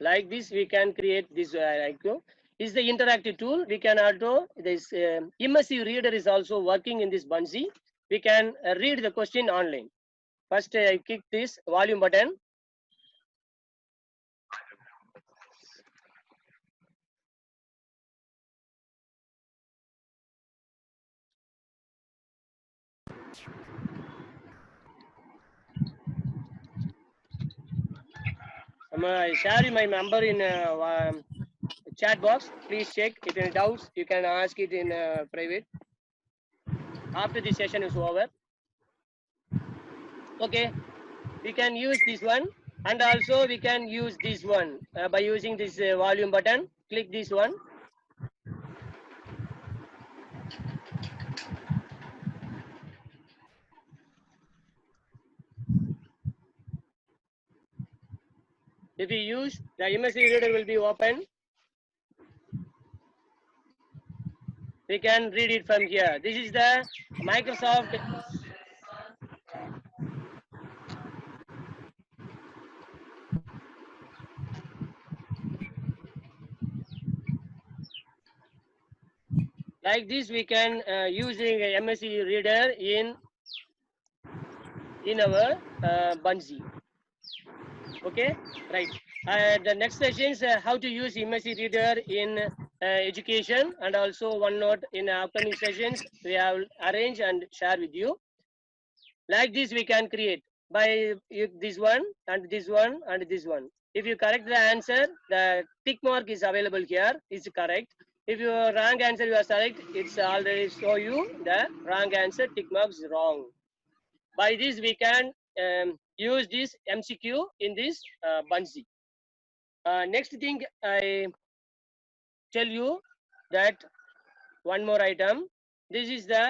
like this, we can create this IQ. Is the interactive tool. We can also, this immersive reader is also working in this Bunzi. We can read the question online. First, I click this volume button. I share my number in chat box. Please check. If any doubts, you can ask it in private after the session is over. Okay, we can use this one, and also we can use this one by using this volume button. Click this one. If you use, the immersive reader will be open. We can read it from here. This is the Microsoft. Like this, we can using a MSC reader in our Bunzi. Okay, right. The next session is how to use MSC reader in education, and also OneNote in upcoming sessions we have arranged and share with you. Like this, we can create by this one and this one and this one. If you correct the answer, the tick mark is available here. Is correct. If your wrong answer you are select, it's already show you the wrong answer. Tick mark is wrong. By this, we can use this MCQ in this Bunzi. Next thing I tell you that one more item. This is the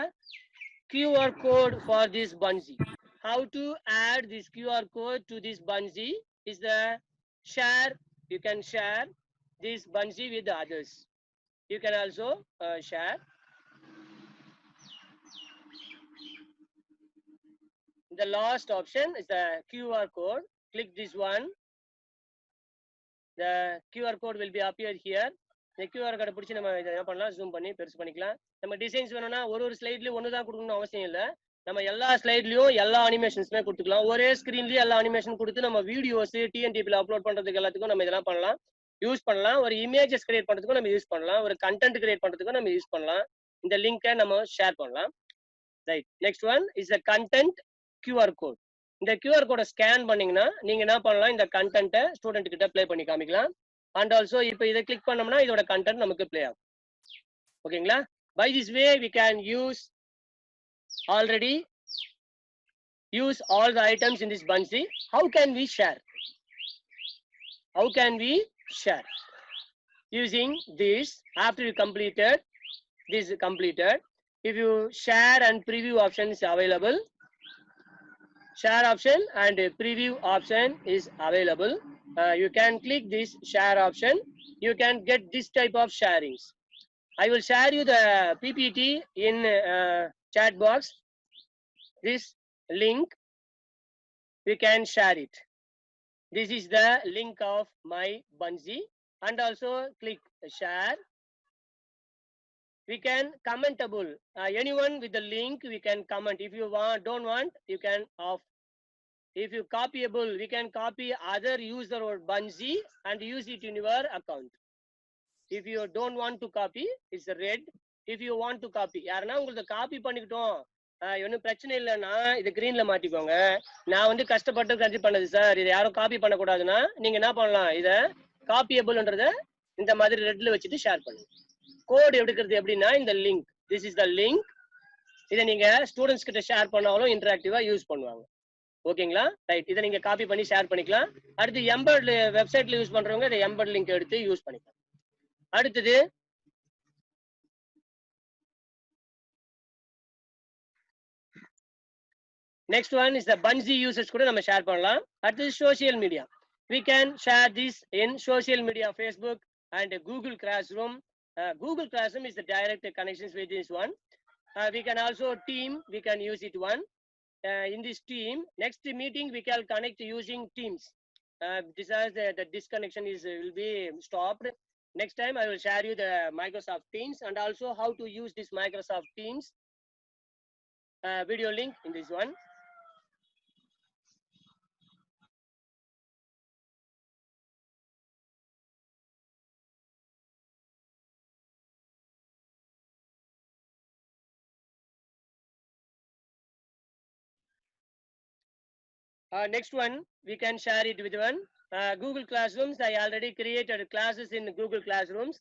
QR code for this Bunzi. How to add this QR code to this Bunzi is the share. You can share this Bunzi with others. You can also share. The last option is the QR code. Click this one. The QR code will be appear here. இந்த QR கோடை பிடிச்சி நம்ம இதை என்ன பண்ணலாம், zoom பண்ணி பெருசு பண்ணிக்கலாம். நம்ம டிசைன்ஸ் வேணும்னா ஒரு ஸ்லைட்லயும் ஒன்று தான் கொடுக்கணும்னு அவசியம் இல்லை. நம்ம எல்லா ஸ்லைட்லயும் எல்லா அனிமேஷன்ஸுமே கொடுத்துக்கலாம். ஒரே ஸ்கிரீன்லயும் எல்லா அனிமேஷன் கொடுத்து நம்ம வீடியோஸ் டிஎன்டிபியில் அப்லோட் பண்றதுக்கு எல்லாத்துக்கும் நம்ம இதெல்லாம் பண்ணலாம், யூஸ் பண்ணலாம். ஒரு இமேஜஸ் கிரியேட் பண்றதுக்கும் நம்ம யூஸ் பண்ணலாம். ஒரு கண்டென்ட் கிரியேட் பண்றதுக்கும் நம்ம யூஸ் பண்ணலாம். இந்த லிங்கை நம்ம ஷேர் பண்ணலாம். Right, next one is the content QR code. இந்த QR கோடை ஸ்கேன் பண்ணீங்கன்னா நீங்க என்ன பண்ணலாம், இந்த கண்டென்ட்டை ஸ்டூடெண்ட் கிட்ட ப்ளே பண்ணி காமிக்கலாம். அண்ட் ஆல்சோ இப்போ இதை கிளிக் பண்ணோம்னா இதோட கண்டென்ட் நமக்கு ப்ளே ஆகும். ஓகேங்களா? By this way we can use already use all the items in this Buncee. How can we share? How can we share? Using this, after you completed this if you share and preview option is available, share option and preview option is available. You can click this share option. You can get this type of sharings. I will share you the PPT in chat box. This link, we can share it. This is the link of my Buncee, and also click share. We can commentable. Anyone with the link, we can comment. If you don't want, you can off. If you copyable, we can copy other user or Buncee and use it in your account. If you don't want to copy, it's red. If you want to copy, யாருன்னா உங்களுக்கு copy பண்ணிக்கிட்டோம், ஒன்றும் பிரச்சனை இல்லைன்னா இது கிரீன்ல மாட்டிக்கோங்க. நான் வந்து கஷ்டப்பட்டு கன்சி பண்ணது சார், இதை யாரும் காப்பி பண்ணக்கூடாதுன்னா நீங்க என்ன பண்ணலாம், இதை காப்பியபிள்ன்றத இந்த மாதிரி ரெட்ல வச்சுட்டு ஷேர் பண்ணுங்க. கோட் எடுக்கிறது எப்படின்னா இந்த link, this is the link. இதை நீங்க ஸ்டூடெண்ட்ஸ் கிட்ட ஷேர் பண்ணாலும் இன்டராக்டிவா யூஸ் பண்ணுவாங்க. ஓகேங்களா? ரைட், இதை நீங்க காப்பி பண்ணி ஷேர் பண்ணிக்கலாம். அடுத்து எம்பர்ட் வெப்சைட்ல யூஸ் பண்றவங்க இதை எம்பர்ட் லிங்க் எடுத்து யூஸ் பண்ணிக்கலாம். அடுத்தது next one is the Buncee users கூட நம்ம ஷேர் பண்ணலாம். அடுத்தது social media. We can share this in social media, Facebook and Google Classroom. Google Classroom is the direct connections with this one. We can also team, we can use it one. In this team, next meeting we can connect using Teams. This is the disconnection will be stopped. Next time I will share you the Microsoft Teams and also how to use this Microsoft Teams video link in this one. Next one, we can share it with one. Google Classrooms, I already created classes in Google Classrooms.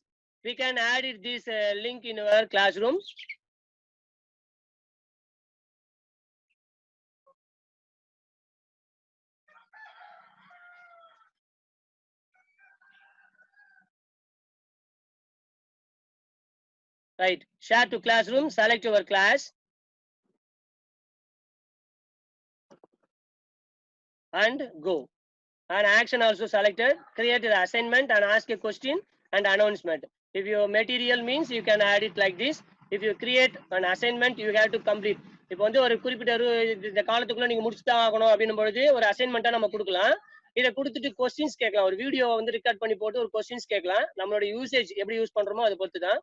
We can add it this link in our classroom. Right, share to classroom, select your class. And go. And action also selected, create an assignment and ask a question and announcement. If your material means you can add it like this. If you create an assignment, you have to complete. இப்போ வந்து ஒரு குறிப்பிட்ட இந்த காலத்துக்குள்ள நீங்க முடிச்சுதான் ஆகணும் அப்படின்னும் பொழுது ஒரு அசைன்மெண்ட்டா நம்ம கொடுக்கலாம். இதை கொடுத்துட்டு கொஸ்டின்ஸ் கேட்கலாம். ஒரு வீடியோ வந்து ரெக்கார்ட் பண்ணி போட்டு ஒரு கொஸ்டின்ஸ் கேட்கலாம். நம்மளோட யூசேஜ் எப்படி யூஸ் பண்றோமோ அதை பொறுத்து தான்.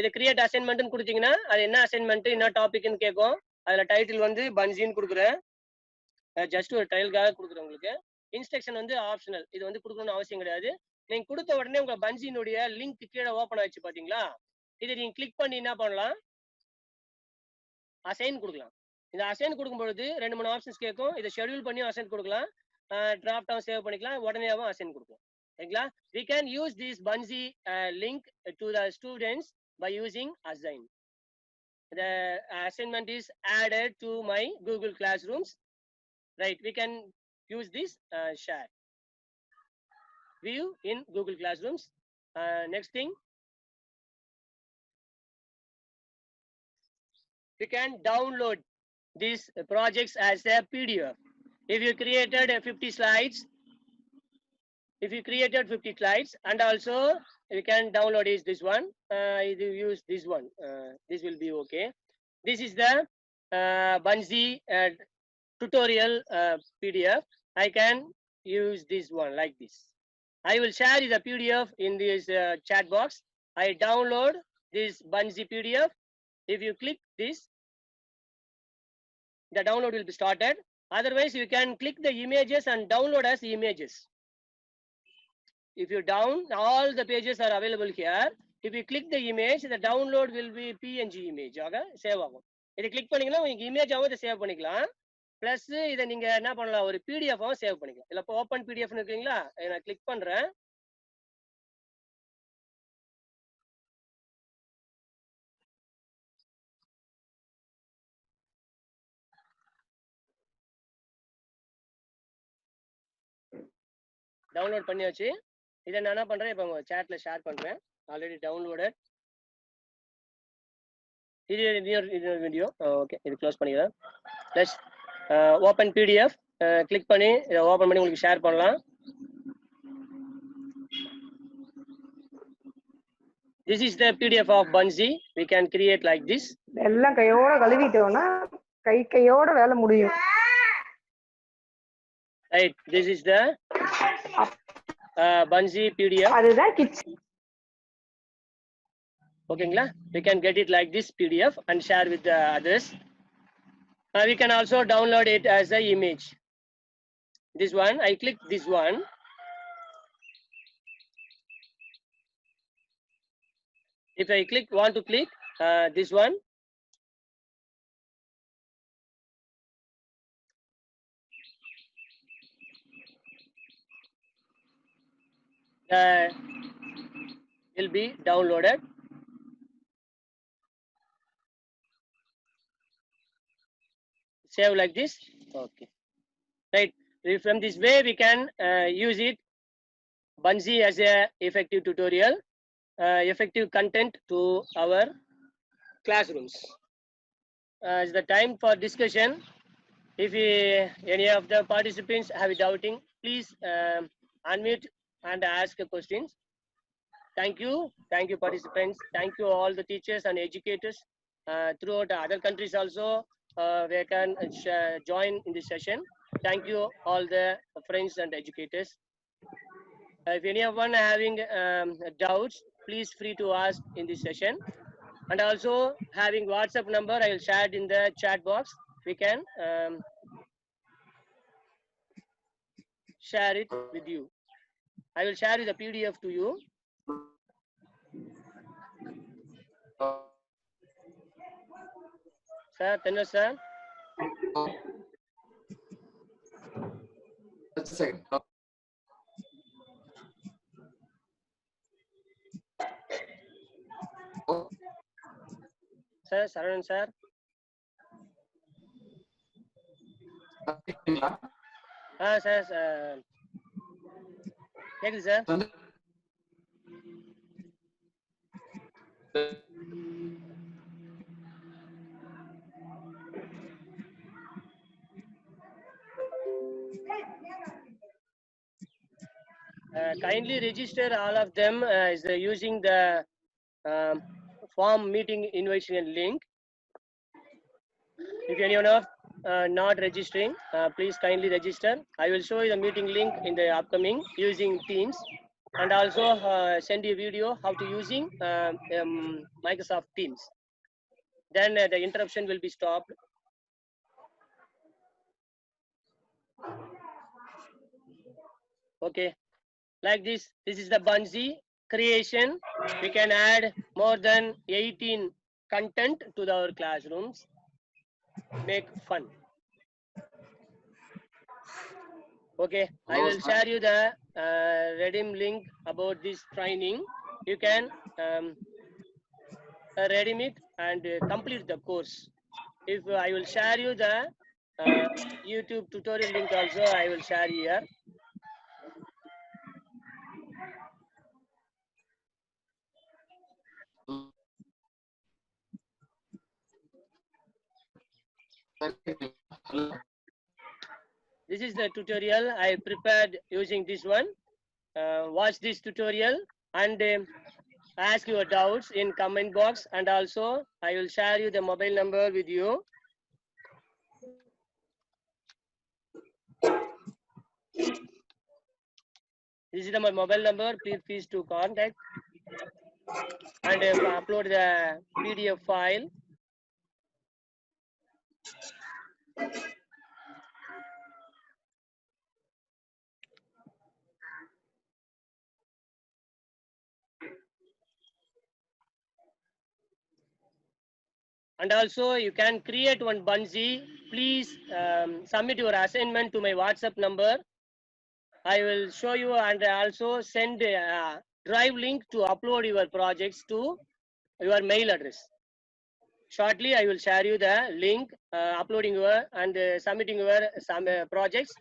இதை கிரியேட் அசைன்மெண்ட்னு கொடுத்தீங்கன்னா அது என்ன அசைன்மெண்ட் என்ன டாபிக்னு கேட்கும். அதுல டைட்டில் வந்து பன்சின்னு கொடுக்குறேன். ஜஸ்ட் ஒரு ட்ரையலுக்காக கொடுக்குறேன். உங்களுக்கு இன்ஸ்ட்ரக்ஷன் வந்து ஆப்ஷனல், இது வந்து கொடுக்கணும்னு அவசியம் கிடையாது. நீங்க கொடுத்த உடனே உங்க பன்சினுடைய லிங்க் கீழே ஓப்பன் ஆயிடுச்சு பாத்தீங்களா? இதை நீங்க கிளிக் பண்ணி என்ன பண்ணலாம், அசைன் கொடுக்கலாம். இந்த அசைன் கொடுக்கும் பொழுது 2-3 ஆப்ஷன்ஸ் கேட்கும். இதை ஷெட்யூல் பண்ணி அசைன் கொடுக்கலாம், டிராஃப்டாவும் சேவ் பண்ணிக்கலாம், உடனேவும் அசைன் கொடுக்கலாம். ஓகேங்களா? We can use this Buncee link to the students by using assign. The assignment is added to my Google Classrooms. Right, we can use this share view in Google Classrooms. Next thing, we can download these projects as a PDF. If you created 50 slides, and also you can download this one. If you use this one, this will be okay. This is the Buncee tutorial PDF. I can use this one like this. I will share the PDF in this chat box. I download this Bunzi PDF. If you click this, the download will be started. Otherwise, you can click the images and download as images. If you all the pages are available here. If you click the image, the download will be PNG image. Okay, save ஆகும். இதை click பண்ணீங்கன்னா உங்களுக்கு image ஆவும் இதை save பண்ணிக்கலாம். Plus இதை நீங்க என்ன பண்ணலாம், ஒரு PDF ஆவும் save பண்ணிக்கலாம். இல்ல இப்போ open PDF னு இருக்கீங்களா, நான் click பண்றேன். டவுன்லோட் பண்ணியாச்சு. இதை நான் என்ன பண்றேன், இப்போ உங்க chatல ஷேர் பண்றேன். Already downloaded. இது வீடியோ. ஓகே, இது க்ளோஸ் பண்ணிக்கிறேன். ப்ளஸ் ஓப்பன் PDF கிளிக் பண்ணி இதை ஓப்பன் பண்ணி உங்களுக்கு ஷேர் பண்ணலாம். This is the PDF of Bunzi. We can create like this. எல்லாம் கையோட கழுவிட்டோம்னா கையோட வேலை முடியும். Right. This is the Bunzi PDF. அதுதான் கிச்சன். ஓகேங்களா? We can get it like this PDF and share with the others. We can also download it as an image. This one, I click this one. If I want to click this one, will be downloaded. Save like this. Okay, right. From this way we can use it Bunzi as a effective tutorial, effective content to our classrooms. Is the time for discussion. If any of the participants have doubting, please unmute and ask questions. Thank you participants. Thank you all the teachers and educators throughout other countries also. They can join in this session. Thank you all the friends and educators. If anyone having doubts, please free to ask in this session. And also having WhatsApp number, I will share it in the chat box. We can share it with you. I will share the PDF to you. Sir, Tanna sir. Just a second. Sir, Saran sir. Sir, கேக்குது sir. Kindly register all of them is using the form meeting invitation link. If anyone of not registering, please kindly register. I will show you the meeting link in the upcoming using Teams, and also send you a video how to using Microsoft Teams. Then the interruption will be stopped. Okay, like this. This is the Bunzi creation. We can add more than 18 content to our classrooms. Make fun. Okay, I will share you the redeem link about this training. You can redeem it and complete the course. If I will share you the YouTube tutorial link also, I will share here. This is the tutorial I prepared using this one. Watch this tutorial and ask your doubts in comment box, and also I will share you the mobile number with you. This is my mobile number. Please to contact. and upload the PDF file. And also you can create one bungee. Please submit your assignment to my WhatsApp number. I will show you and also send a drive link to upload your projects to your mail address. Shortly, I will share you the link uploading your and submitting your some projects.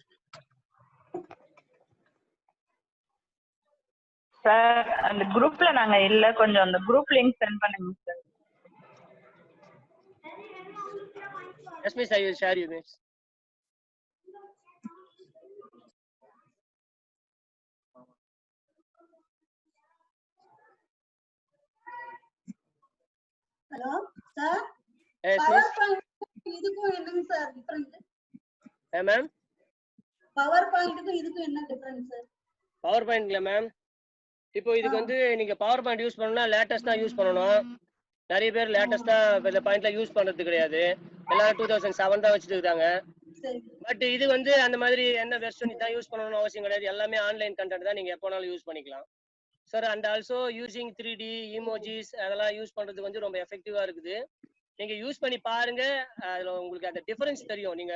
Sir அந்த குரூப்ல நாங்க இல்ல, கொஞ்சம் அந்த group link send பண்ணுங்க sir. Yes, miss, I will share you, miss. Hello sir, Yes, miss. Power point இதுக்கும் என்னங்க sir difference? Ma'am. Power பாயிண்ட்க்கும் இதுக்கும் என்ன டிஃபரன்ஸ் சார்? பவர் பாயிண்ட்ல மேம், இப்போ இதுக்கு வந்து நீங்க பவர் பாயிண்ட் யூஸ் பண்ணணும்னா லேட்டஸ்டா யூஸ் பண்ணணும். நிறைய பேர் லேட்டஸ்டா இந்த பாயிண்ட்ல யூஸ் பண்றது கிடையாது. எல்லாரும் 2007 தான் வச்சுட்டு இருக்காங்க. பட் இது வந்து அந்த மாதிரி என்ன வெர்ஷன் தான் யூஸ் பண்ணணும்னு அவசியம் கிடையாது. எல்லாமே ஆன்லைன் கண்டென்ட் தான், நீங்க எப்போனாலும் யூஸ் பண்ணிக்கலாம் sir. And also using 3D emojis அதெல்லாம் யூஸ் பண்றது வந்து ரொம்ப எஃபெக்டிவா இருக்குது. நீங்க யூஸ் பண்ணி பாருங்க, அதுல உங்களுக்கு அந்த டிஃபரன்ஸ் தெரியும். நீங்க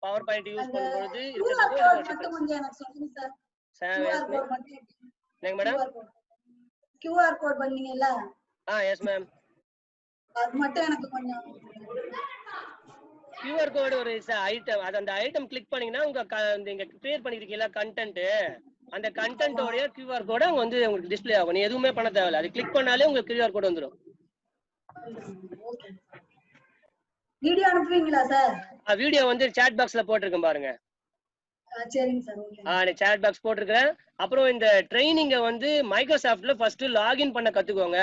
பவர் பாயிண்ட் யூஸ் பண்ணும்போது மேடம் QR கோட் பண்ணீங்கல்ல? Yes ma'am. அது மட்டும் எனக்கு கொஞ்சம் QR கோட் ஒரு ஐட்டம், அது அந்த ஐட்டம் கிளிக் பண்ணீங்கன்னா உங்க நீங்க கிரியேட் பண்ணிருக்கீங்களா கண்டென்ட், அந்த கண்டென்ட்டோட QR கோட அங்க வந்து உங்களுக்கு டிஸ்ப்ளே ஆகும். நீ எதுவுமே பண்ண தேவையில்ல, அது கிளிக் பண்ணாலே உங்களுக்கு QR கோட் வந்துரும். வீடியோ அனுப்புவீங்களா சார்? வீடியோ வந்து சாட் பாக்ஸ்ல போட்டுருக்கேன் பாருங்க. சரிங்க சார், ஓகே. நான் சாட் பாக்ஸ் போட்டுருக்கேன். அப்புறம் இந்த ட்ரைனிங்கை வந்து மைக்ரோசாஃப்ட்ல ஃபர்ஸ்ட் லாகின் பண்ண கத்துக்கோங்க.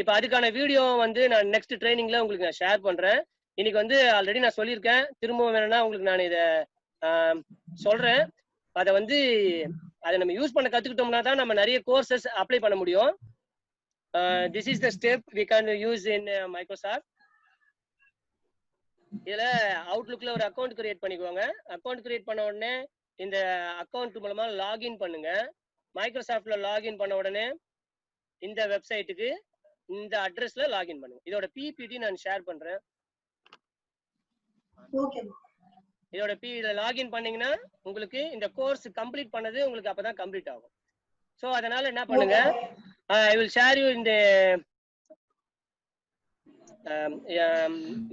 இப்போ அதுக்கான வீடியோ வந்து நான் நெக்ஸ்ட் ட்ரைனிங்ல உங்களுக்கு நான் ஷேர் பண்றேன். இன்னைக்கு வந்து ஆல்ரெடி நான் சொல்லியிருக்கேன், திரும்பவும் வேணும்னா உங்களுக்கு நான் இதை சொல்றேன். அதை வந்து அதை நம்ம யூஸ் பண்ண கத்துக்கிட்டோம்னா தான் நம்ம நிறைய கோர்சஸ் அப்ளை பண்ண முடியும். This is the step we can use in Microsoft. இதுல அவுட்லுக்ல ஒரு அக்கௌண்ட் கிரியேட் பண்ணிக்கோங்க. அக்கௌண்ட் கிரியேட் பண்ண உடனே இந்த அக்கௌண்ட் மூலமா லாகின் பண்ணுங்க. மைக்ரோசாஃப்ட்ல லாகின் பண்ண உடனே இந்த வெப்சைட்டுக்கு இந்த அட்ரஸ்ல லாகின் பண்ணுங்க. இதோட பிபிடி நான் ஷேர் பண்றேன். இதோட இதுல லாகின் பண்ணீங்கன்னா உங்களுக்கு இந்த கோர்ஸ் கம்ப்ளீட் பண்ணது உங்களுக்கு அப்பதான் கம்ப்ளீட் ஆகும். ஸோ அதனால என்ன பண்ணுங்க, ஐ வில் ஷேர் யூ இந்த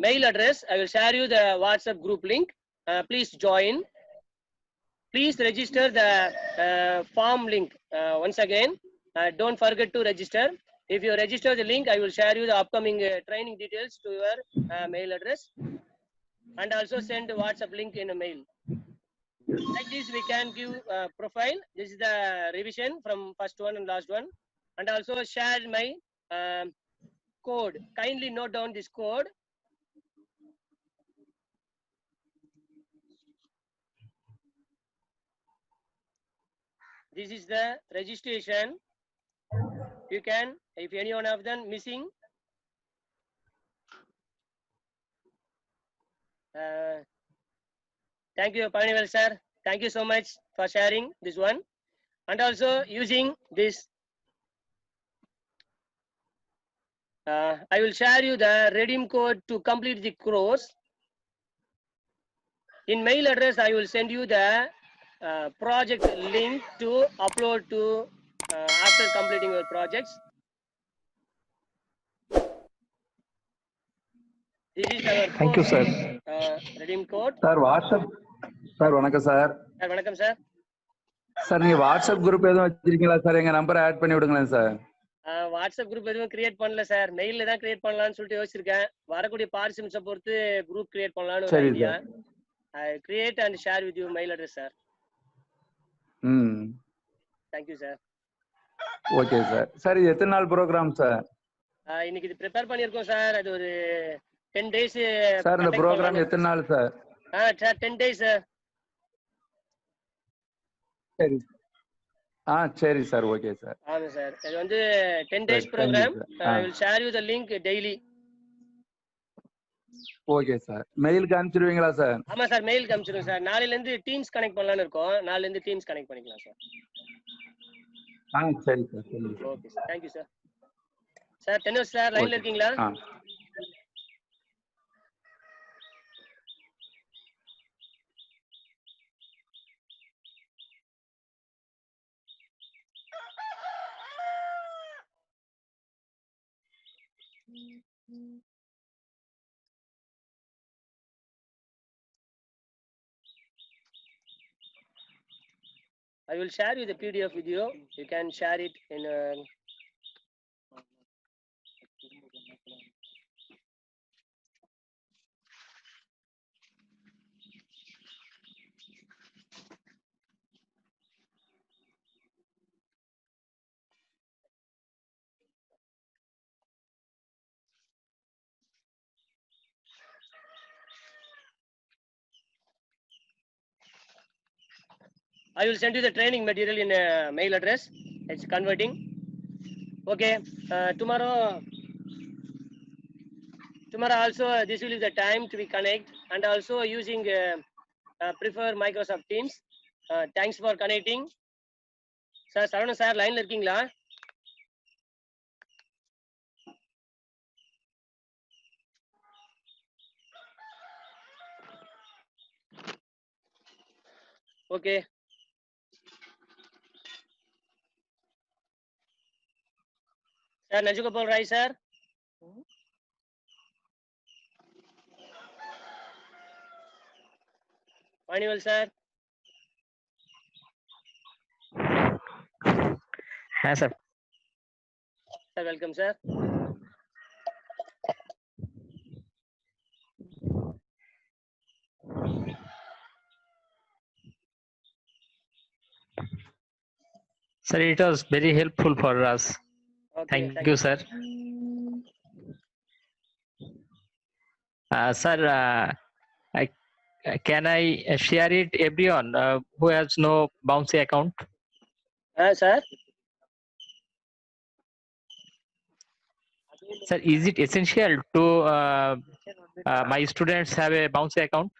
mail address. I will share you the WhatsApp group link. Please join. Please register the form link. Once again, don't forget to register. If you register the link, I will share you the upcoming training details to your mail address, and also send the WhatsApp link in a mail. Like this, we can give profile. This is the revision from first one and last one, and also share my code. Kindly note down this code. This is the registration. You can, if any one of them missing, thank you Panivel sir, thank you so much for sharing this one, and also using this I will share you the redeem code to complete the course. In mail address, I will send you the project link to upload to after completing your projects. This is our thank you sir. Redeem code. Sir, WhatsApp. Sir, வணக்கம் sir. Sir, வணக்கம் sir. Sir, நீங்க WhatsApp group எதுவும் வச்சிருக்கீங்களா sir? எங்க நம்பரை add பண்ணி விடுங்களேன் sir. WhatsApp group எதுவும் create பண்ணல சார், மெயில்ல தான் கிரியேட் பண்ணலாம்னு சொல்லிட்டு யோசிச்சிருக்கேன். வரக்கூடிய பார்ட்டிசிபென்ட்ஸை பொறுத்து குரூப் கிரியேட் பண்ணலாம்னு ஒரு idea. I create and share with you mail address sir. Thank you sir. Okay sir. Sir, இது எத்தனை நாள் ப்ரோகிராம் சார்? இன்னைக்கு இது ப்ரிப்பேர் பண்ணியிருக்கோம் சார். அது ஒரு 10 days. சார், இந்த ப்ரோகிராம் எத்தனை நாள் சார்? 10 days sir. சரி சரி சார், ஓகே சார். ஆமா சார். இது வந்து 10 days Right, thank you, program. sir. I will share you the link daily. Okay sir. மெயிலுக்கு அனுப்பிச்சிடுவீங்களா சார்? ஆமா சார், மெயிலுக்கு அனுப்பிச்சிடுங்க சார். நாளையில இருந்து டீம்ஸ் கனெக்ட் பண்ணலாம்னு இருக்கோம். நாளையில இருந்து டீம்ஸ் கனெக்ட் பண்ணிக்கலாம் சார். சரி சார், சரி sir. Okay sir, thank you sir. Sir தென்னஸ் சார் லைன்ல இருக்கீங்களா? I will share you the PDF video. You can share it in I will send you the training material in a mail address. It's converting. Okay. Tomorrow also this will be the time to be connect, and also using prefer Microsoft Teams. Thanks for connecting. Sir, Saravana sir line la irkingla? Okay. Sir, Najugopal Rai sir. Manuel sir. Yes sir. Sir, welcome sir. Sir, it was very helpful for us. Okay, Thank you, sir. Sir, can I share it everyone who has no Bouncy account? Sir? Sir, is it essential to my students have a Bouncy account?